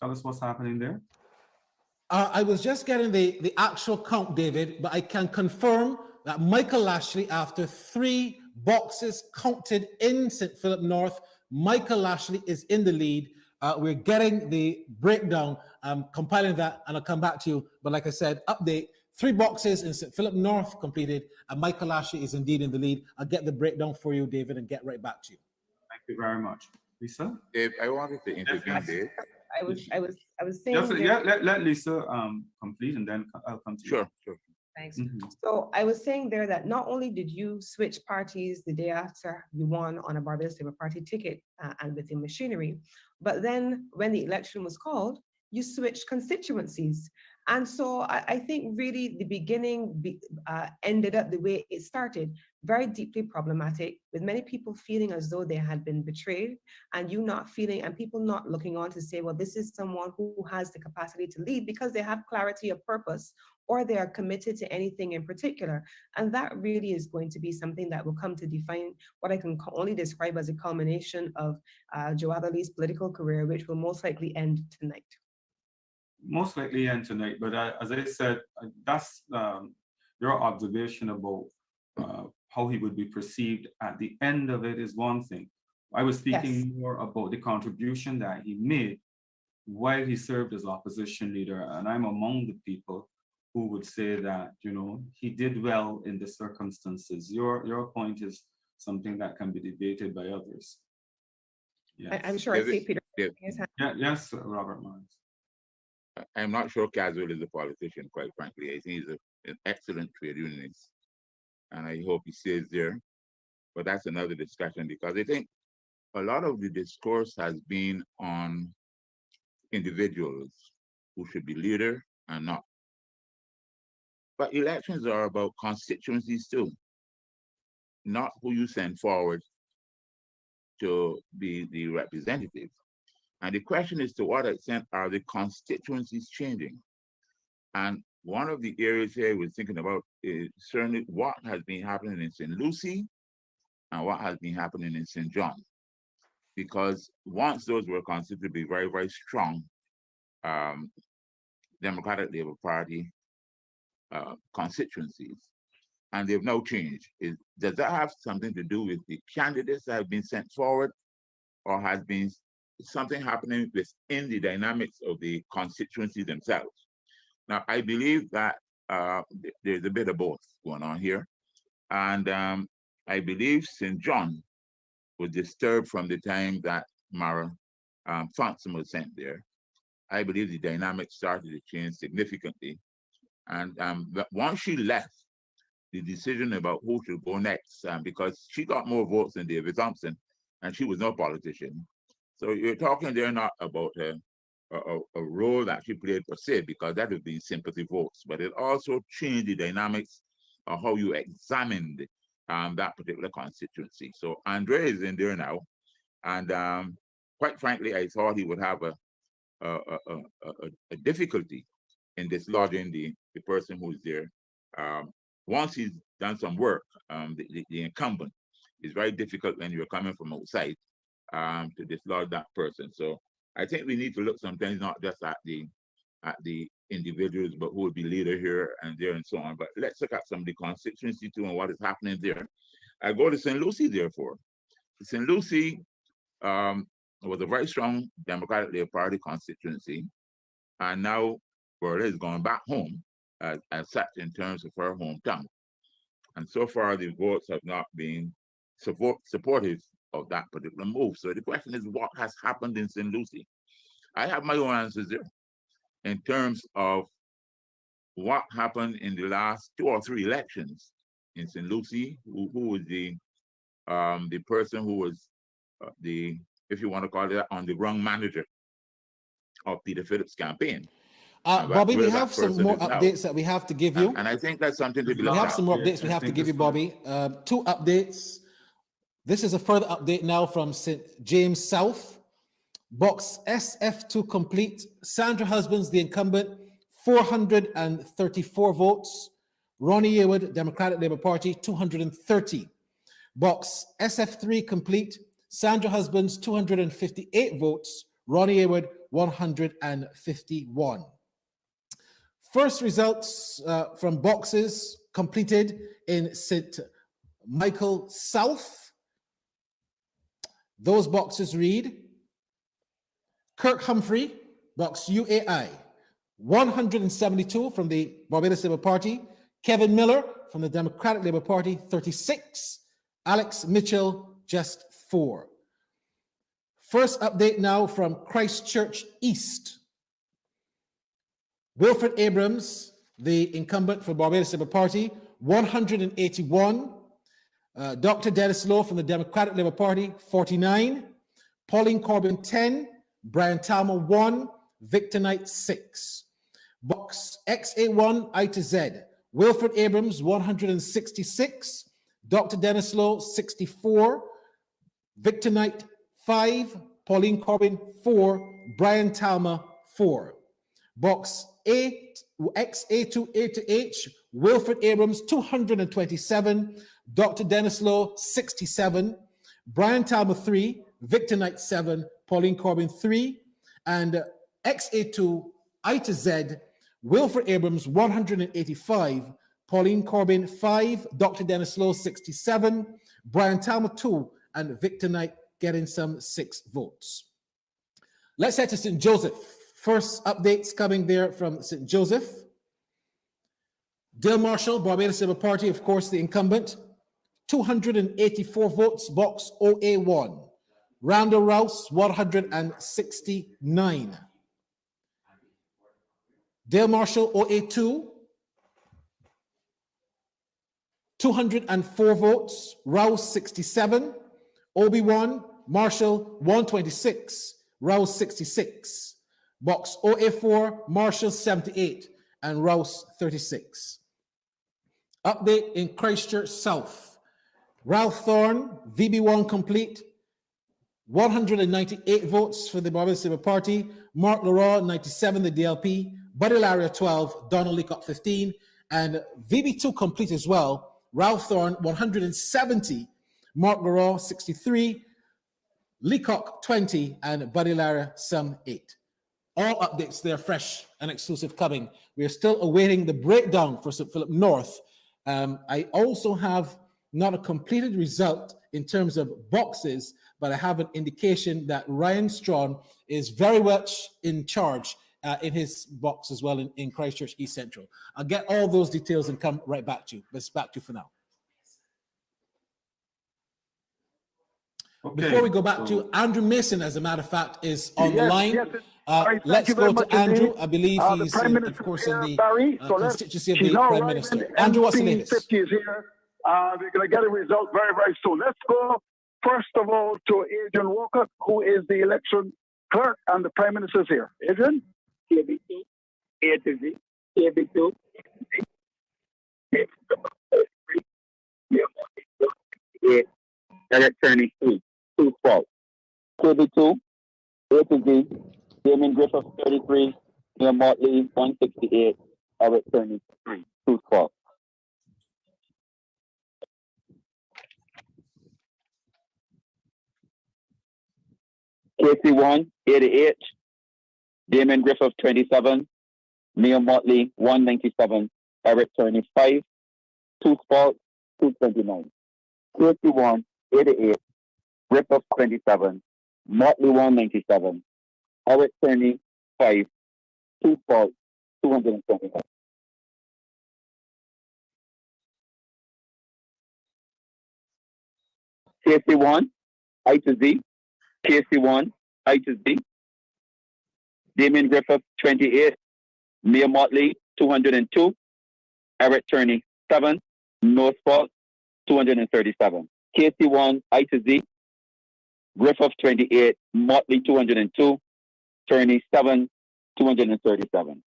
tell us what's happening there. I was just getting the actual count, David, but I can confirm that Michael Lashley, after 3 boxes counted in St. Philip North, Michael Lashley is in the lead. We're getting the breakdown, compiling that, and I'll come back to you. But like I said, update, 3 boxes in St. Philip North completed, and Michael Lashley is indeed in the lead. I'll get the breakdown for you, David, and get right back to you. Thank you very much. Lisa? Dave, I wanted to intervene, Dave. I was saying. Just, yeah, let Lisa complete, and then I'll come to you. Sure. Thanks. Mhm. So I was saying there that not only did you switch parties the day after you won on a Barbados Labour Party ticket and within machinery, but then when the election was called, you switched constituencies. And so I think really the beginning ended up the way it started, very deeply problematic, with many people feeling as though they had been betrayed, and you not feeling, and people not looking on to say, well, this is someone who has the capacity to lead because they have clarity of purpose, or they are committed to anything in particular. And that really is going to be something that will come to define what I can only describe as a culmination of Joanna Lee's political career, which will most likely end tonight. Most likely end tonight, but as I said, that's your observation about how he would be perceived at the end of it is one thing. I was speaking more about the contribution that he made while he served as opposition leader, and I'm among the people who would say that, you know, he did well in the circumstances. Your point is something that can be debated by others. Yes. I'm sure I see Peter. Yes, Robert Mines. I'm not sure Caswell is a politician, quite frankly. I think he's an excellent trade unionist, and I hope he stays there. But that's another discussion, because I think a lot of the discourse has been on individuals who should be leader and not. But elections are about constituencies too, not who you send forward to be the representative. And the question is, to what extent are the constituencies changing? And one of the areas here we're thinking about is certainly what has been happening in St. Lucie and what has been happening in St. John. Because once those were considered to be very, very strong Democratic Labour Party constituencies, and they've now changed. Does that have something to do with the candidates that have been sent forward, or has been something happening within the dynamics of the constituency themselves? Now, I believe that there's a bit of both going on here. And I believe St. John was disturbed from the time that Mara Thompson was sent there. I believe the dynamics started to change significantly. And once she left, the decision about who should go next, because she got more votes than David Thompson, and she was no politician. So you're talking there not about a role that she played per se, because that would be sympathy votes, but it also changed the dynamics of how you examined that particular constituency. So Andre is in there now, and quite frankly, I thought he would have a difficulty in dislodging the person who's there. Once he's done some work, the incumbent, is very difficult when you're coming from outside to dislodge that person. So I think we need to look sometimes not just at the individuals, but who would be leader here and there and so on. But let's look at some of the constituency too and what is happening there. I go to St. Lucie, therefore. St. Lucie was a very strong Democratic Labour Party constituency, and now Berla is going back home as such in terms of her hometown. And so far, the votes have not been supportive of that particular move. So the question is, what has happened in St. Lucie? I have my own answers there in terms of what happened in the last 2 or 3 elections in St. Lucie. Who was the person who was the, if you want to call it, on the ground manager of Peter Phillips' campaign. Bobby, we have some more updates that we have to give you. And I think that's something to be looked We have at. some more updates we have to give you, Bobby. 2 updates. This is a further update now from St. James South. Box SF2 complete. Sandra Husbands, the incumbent, 434 votes. Ronnie Yearwood, Democratic Labour Party, 230. Box SF3 complete. Sandra Husbands, 258 votes. Ronnie Yearwood, 151. First results from boxes completed in St. Michael South. Those boxes read: Kirk Humphrey, box UAI, 172 from the Barbados Labour Party. Kevin Miller from the Democratic Labour Party, 36. Alex Mitchell, just 4. First update now from Christchurch East. Wilfred Abrams, the incumbent for Barbados Labour Party, 181. Dr. Dennis Lowe from the Democratic Labour Party, 49. Pauline Corbin, 10. Brian Talma, 1. Victor Knight, 6. Box XA1, I to Z. Wilfred Abrams, 166. Dr. Dennis Lowe, 64. Victor Knight, 5. Pauline Corbin, 4. Brian Talma, 4. Box XA2, A to H. Wilfred Abrams, 227. Dr. Dennis Lowe, 67. Brian Talma, 3. Victor Knight, 7. Pauline Corbin, 3. And XA2, I to Z. Wilfred Abrams, 185. Pauline Corbin, 5. Dr. Dennis Lowe, 67. Brian Talma, 2. And Victor Knight getting some 6 votes. Let's head to St. Joseph. First updates coming there from St. Joseph. Dale Marshall, Barbados Labour Party, of course, the incumbent, 284 votes, box OA1. Randall Rouse, 169. Dale Marshall, OA2, 204 votes, Rouse, 67. OB1, Marshall, 126, Rouse, 66. Box OA4, Marshall, 78, and Rouse, 36. Update in Christchurch South. Ralph Thorne, VB1 complete, 198 votes for the Barbados Labour Party. Mark Leroy, 97, the DLP. Buddy Laria, 12. Donald Leacock, 15. And VB2 complete as well. Ralph Thorne, 170. Mark Leroy, 63. Leacock, 20. And Buddy Laria, some 8. All updates there, fresh and exclusive coming. We are still awaiting the breakdown for St. Philip North. I also have not a completed result in terms of boxes, but I have an indication that Ryan Strawn is very much in charge in his box as well in Christchurch East Central. I'll get all those details and come right back to you. But it's back to you for now. Okay, Before we go back to Andrew Mason, as a matter of fact, is on the line. Let's go to Andrew. I believe he's, of course, in the constituency of the Prime Minister. Andrew, what's the latest? 50 is here. We're going to get a result very, very soon. Let's go, first of all, to Adrian Walker, who is the election clerk, and the Prime Minister is here. Adrian? KB2, A to Z, KB2, Attorney 2 12. KB2, A to Z, Damien Griffith 33, Neil Motley 168, Eric Attorney 3 12. KC1, 88, Damien Griffith 27, Neil Motley 197, Eric Turney 5, 2 spots, 229. KC1, 88, Griffith 27, Motley 197, Eric Turney 5, 2 spots, 229. KC1, I to Z, KC1, I to Z. Damien Griffith, 28. Mia Motley, 202. Eric Turney, 7. No spot, 237. KC1, I to Z. Griffith, 28. Motley, 202. Turney, 7. 237.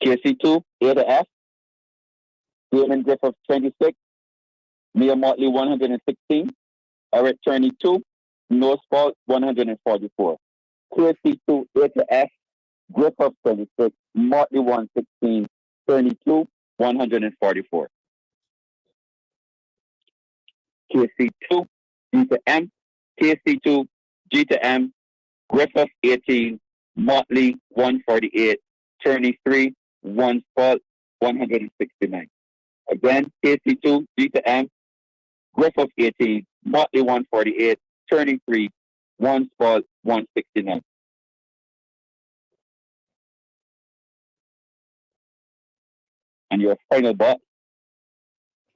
KC2, A to F. Damien Griffith, 26. Mia Motley, 116. Eric Turney, 2. No spot, 144. KC2, A to F. Griffith, 26. Motley, 116. Turney, 2. 144. KC2, G to M. KC2, G to M. Griffith, 18. Motley, 148. Turney, 3. 1 spot, 169. Again, KC2, G to M. Griffith 18, Motley 148, Turney 3, 1 spot, 169. And your final box,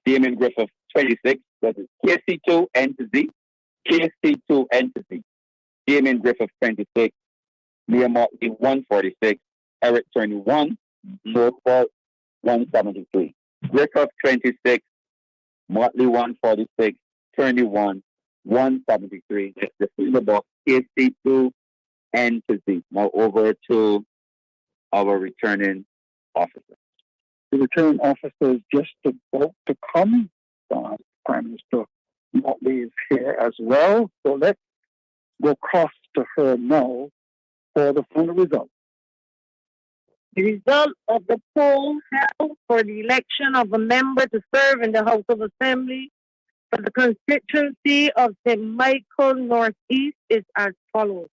Damien Griffith 26, that is KC2 N to Z, KC2 N to Z. Damien Griffith 26, Mayor Motley 146, Eric Turney 1, Northport 173. Griffith 26, Motley 146, Turney 1, 173. The syllable KC2 and to Z. Now over to our returning officer. The returning officer is just about to come. Prime Minister Motley is here as well. So let's go across to her now for the final result. The result of the poll held for the election of a member to serve in the House of Assembly for the constituency of St. Michael Northeast is as follows.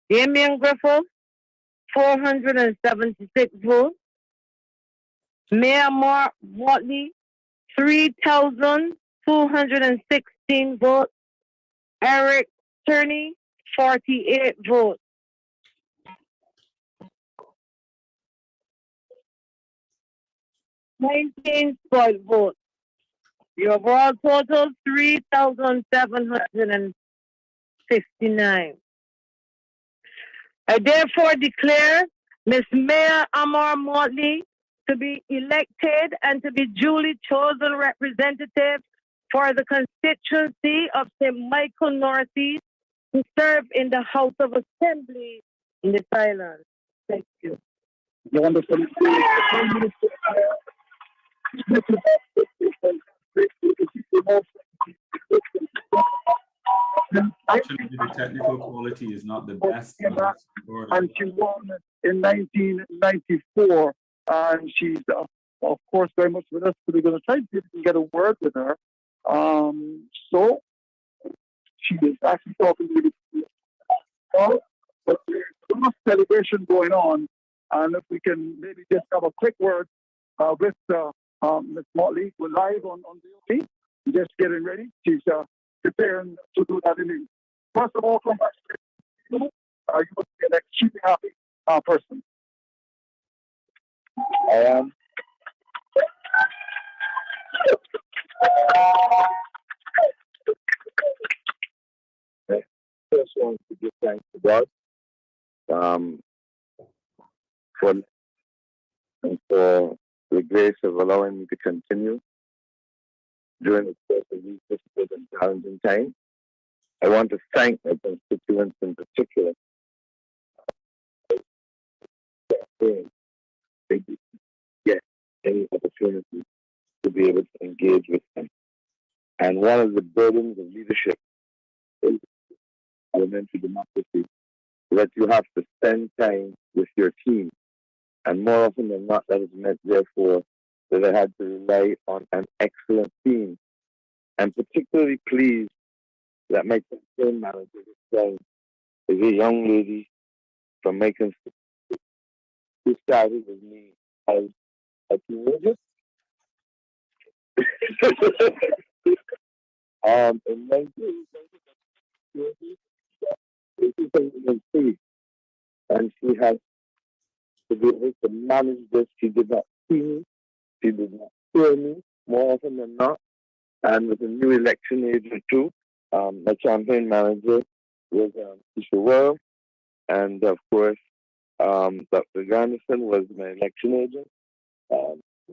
Damien Griffith, 476 votes. Mayor Motley, 3,216 votes. Eric Turney, 48 votes. Nineteen spoiled votes. The overall total 3,759. I therefore declare Ms. Mayor Amor Motley to be elected and to be duly chosen representative for the constituency of St. Michael Northeast to serve in the House of Assembly in this island. Thank you. Wonderful. Actually, the technical quality is not the best. And she won in 1994. And she's, of course, very much with us. So we're going to try to see if we can get a word with her. So she is actually talking to me. But there's so much celebration going on. And if we can maybe just have a quick word with Ms. Motley. We're live on the OT. Just getting ready. She's preparing to do that in. First of all, congratulations. You must be an extremely happy person. I am. First want to give thanks to God for the grace of allowing me to continue during the course of these difficult and challenging times. I want to thank my constituents in particular. They didn't get any opportunity to be able to engage with them. And one of the burdens of leadership is parliamentary democracy, that you have to spend time with your team. And more often than not, that is meant, therefore, that I had to rely on an excellent team. I'm particularly pleased that my campaign manager this time is a young lady from my constituency who started with me as a teenager. In 1993, and she has to be able to manage this. She did not see me, she did not hear me more often than not. And with a new election agent too, my campaign manager was Tisha World, and of course, Dr. Garnison was my election agent.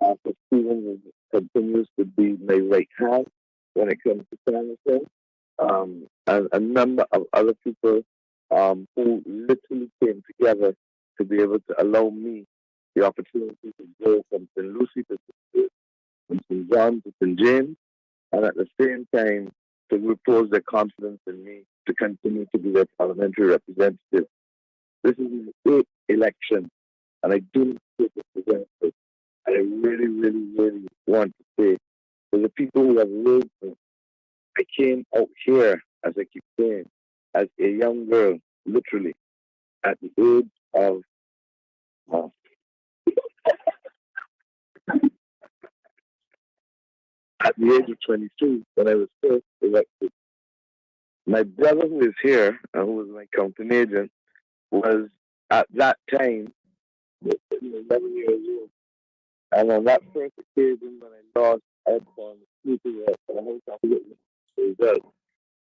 Arthur Stevens continues to be my right hand when it comes to canvassing. And a number of other people who literally came together to be able to allow me the opportunity to go from St. Lucie to from St. John to St. James, and at the same time to repose their confidence in me to continue to be their parliamentary representative. This is the 8th election, and I do not take it for granted. I really, really, really want to say to the people who have raised me, I came out here, as I keep saying, as a young girl, literally, at the age of at the age of 22 when I was first elected. My brother, who is here and who was my campaign agent, was at that time 11 years old. And on that first occasion when I lost, I had gone to the house of witness result.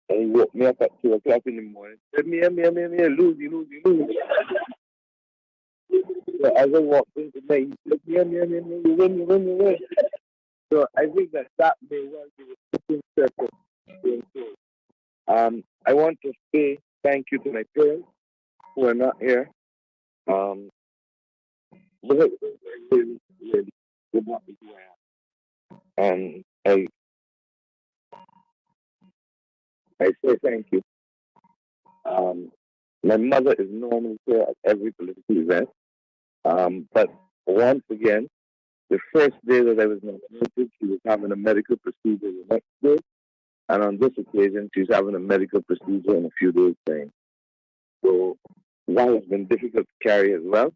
And he woke me up at 2 o'clock in the morning. Said, me, lose. So as I walked into the night, he said, you win. So I think that may well be the second circle going forward. I want to say thank you to my parents who are not here. Really would not be who I am. And I say thank you. My mother is normally here at every political event. But once again, the first day that I was nominated, she was having a medical procedure the next day. And on this occasion, she's having a medical procedure in a few days' time. So that has been difficult to carry as well.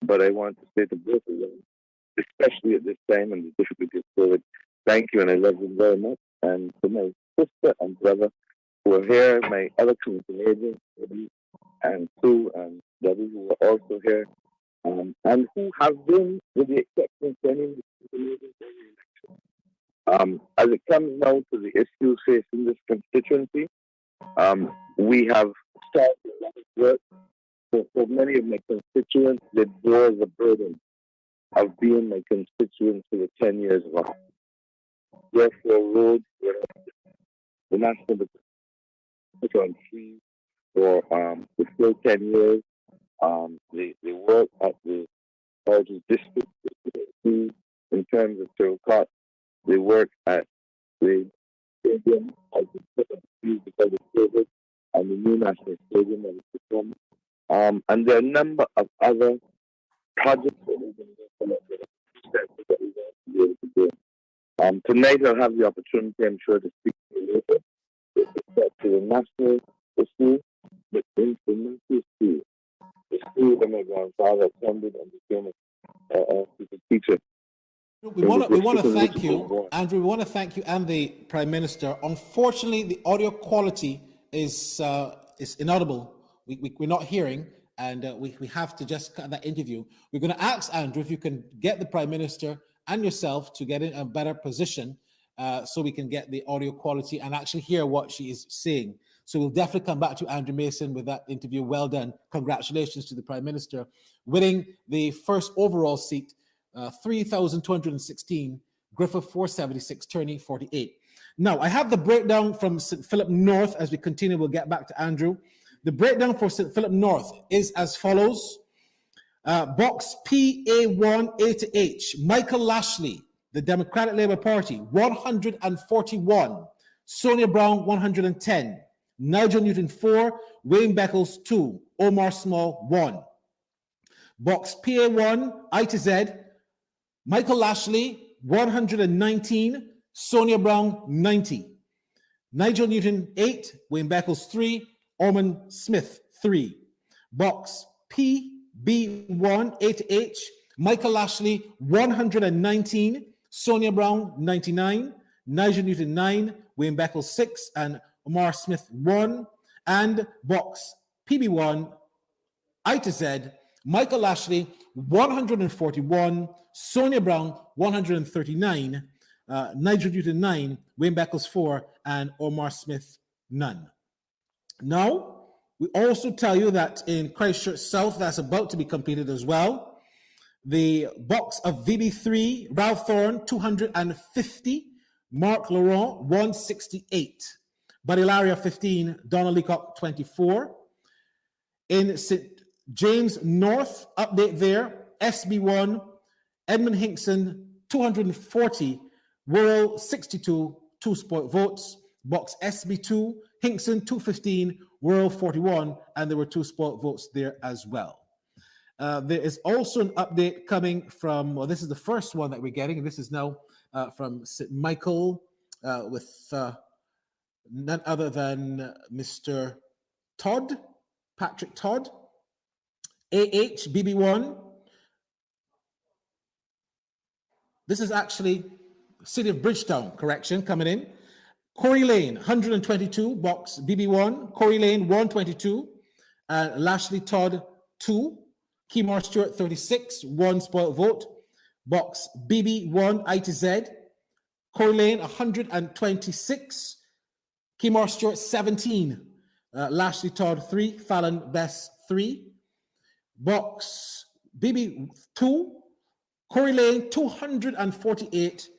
But I want to say to both of them, especially at this time and the difficulties of COVID, thank you, and I love them very much. And to my sister and brother who are here, my other community agents, and Sue and Debbie, who are also here, and who have been, with the exception of any as it comes now to the issues facing this constituency, we have started a lot of work. For many of my constituents, they bore the burden of being my constituents for the 10 years of office. Therefore, roads were the national put on trees for the full 10 years. They work at the Barbados district in terms of Turcot. They work at the stadium as the put on trees because of COVID and the new national stadium that is to come. And there are a number of other projects that we're going to be able to do. Tonight I'll have the opportunity, I'm sure, to speak to you later with respect to the national issue, but instrumental issue. The school that my grandfather attended and became a teacher. We want to thank you, Andrew. We want to thank you and the Prime Minister. Unfortunately, the audio quality is inaudible. We're not hearing, and we have to just cut that interview. We're going to ask Andrew if you can get the Prime Minister and yourself to get in a better position so we can get the audio quality and actually hear what she is saying. So we'll definitely come back to Andrew Mason with that interview. Well done. Congratulations to the Prime Minister winning the first overall seat, 3,216, Griffith 476, Turney 48. Now, I have the breakdown from St. Philip North as we continue. We'll get back to Andrew. The breakdown for St. Philip North is as follows. Box PA1 A to H, Michael Lashley, the Democratic Labour Party, 141. Sonia Brown, 110. Nigel Newton, 4. Wayne Beckles, 2. Omar Small, 1. Box PA1 I to Z, Michael Lashley, 119. Sonia Brown, 90. Nigel Newton, 8. Wayne Beckles, 3. Orman Smith, 3. Box PB1 A to H, Michael Lashley, 119. Sonia Brown, 99. Nigel Newton, 9. Wayne Beckles, 6. And Omar Smith, 1. And box PB1 I to Z, Michael Lashley, 141. Sonia Brown, 139. Nigel Newton, 9. Wayne Beckles, 4. And Omar Smith, none. Now, we also tell you that in Christchurch South, that's about to be completed as well. The box of VB3, Ralph Thorne, 250. Mark Laurent, 168. Badilaria, 15. Donna Leacock, 24. In St. James North, update there, SB1, Edmund Hinkson, 240. Wirral, 62, 2 spoiled votes. Box SB2, Hinkson, 215. Wirral, 41. And there were 2 spoiled votes there as well. There is also an update coming from, well, this is the first one that we're getting. This is now from St. Michael with none other than Mr. Todd, Patrick Todd, AH, BB1. This is actually City of Bridgetown, correction, coming in. Corey Lane, 122, box BB1. Corey Lane, 122. Lashley Todd, 2. Keymar Stewart, 36, 1 spoiled vote. Box BB1 I to Z. Corey Lane, 126. Kimar Stewart 17, Lashley Todd 3, Fallon Bess 3, Box BB 2, Corey Lane 248,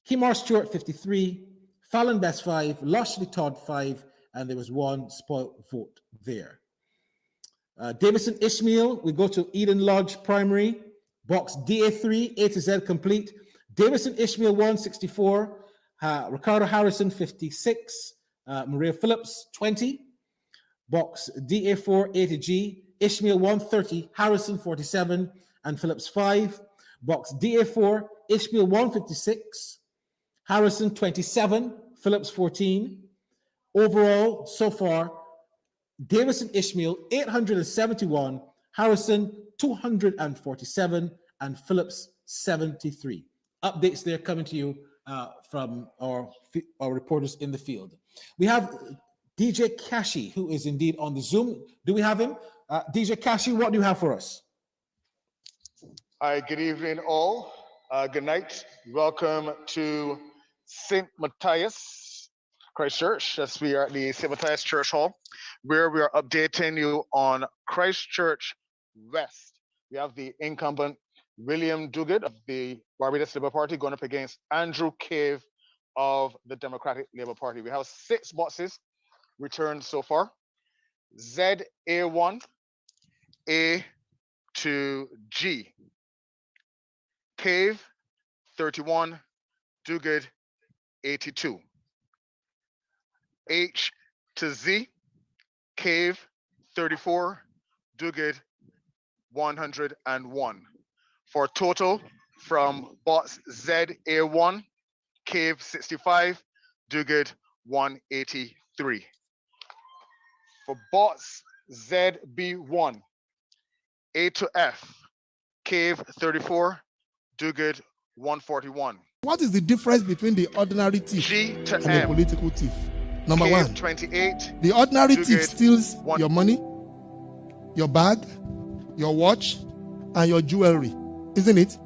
Kimar Stewart 53, Fallon Bess 5, Lashley Todd 5, and there was one spoiled vote there. Davison Ishmael, we go to Eden Lodge Primary, Box DA3, A to Z complete. Davison Ishmael 164, Ricardo Harrison 56, Maria Phillips 20, Box DA4 A to G, Ishmael 130, Harrison 47, and Phillips 5. Box DA4, Ishmael 156, Harrison 27, Phillips 14. Overall, so far, Davison Ishmael 871, Harrison 247, and Phillips 73. Updates there coming to you from our reporters in the field. We have DJ Kashi, who is indeed on the Zoom. Do we have him? DJ Kashi, what do you have for us? Hi, good evening all. Good night. Welcome to St. Matthias, Christchurch. Yes, we are at the St. Matthias Church Hall, where we are updating you on Christchurch West. We have the incumbent William Duguid of the Barbados Labour Party going up against Andrew Cave of the Democratic Labour Party. We have 6 boxes returned so far. ZA1, A to G. Cave 31, Duguid 82. H to Z, Cave 34, Duguid 101. For a total from box ZA1, Cave 65, Duguid 183. For box ZB1, A to F, Cave 34, Duguid 141. What is the difference between the ordinary thief and the political thief? Number Cave one, 28, the ordinary Duguid thief steals your money, your bag, your watch, and your jewelry, isn't it?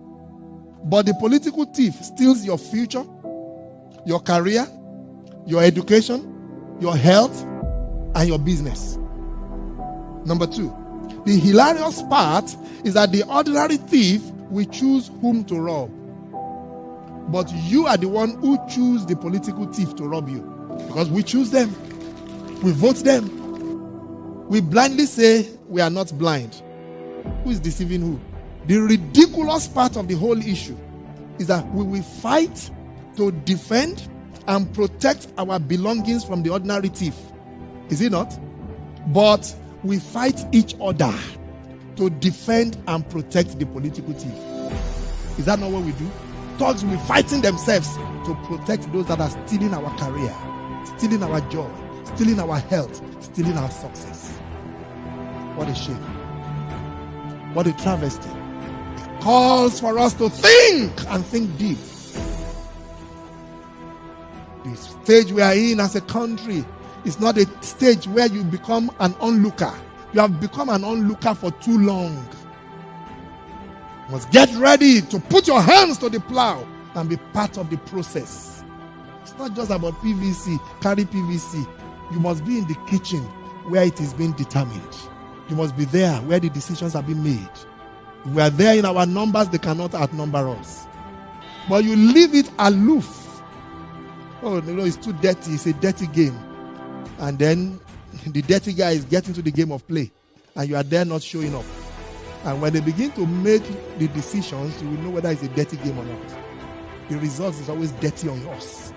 But the political thief steals your future, your career, your education, your health, and your business. Number two, the hilarious part is that the ordinary thief will choose whom to rob. But you are the one who choose the political thief to rob you. Because we choose them. We vote them. We blindly say we are not blind. Who is deceiving who? The ridiculous part of the whole issue is that we will fight to defend and protect our belongings from the ordinary thief. Is it not? But we fight each other to defend and protect the political thief. Is that not what we do? Thugs will be fighting themselves to protect those that are stealing our career, stealing our joy, stealing our health, stealing our success. What a shame. What a travesty. It calls for us to think and think deep. The stage we are in as a country is not a stage where you become an onlooker. You have become an onlooker for too long. You must get ready to put your hands to the plow and be part of the process. It's not just about PVC, carry PVC. You must be in the kitchen where it is being determined. You must be there where the decisions are being made. If we are there in our numbers, they cannot outnumber us. But you leave it aloof. Oh, you know, it's too dirty. It's a dirty game. And then the dirty guy is getting to the game of play. And you are there not showing up. And when they begin to make the decisions, you will know whether it's a dirty game or not. The result is always dirty on yours.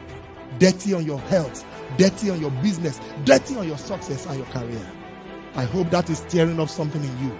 Dirty on your health. Dirty on your business. Dirty on your success and your career. I hope that is stirring up something in you.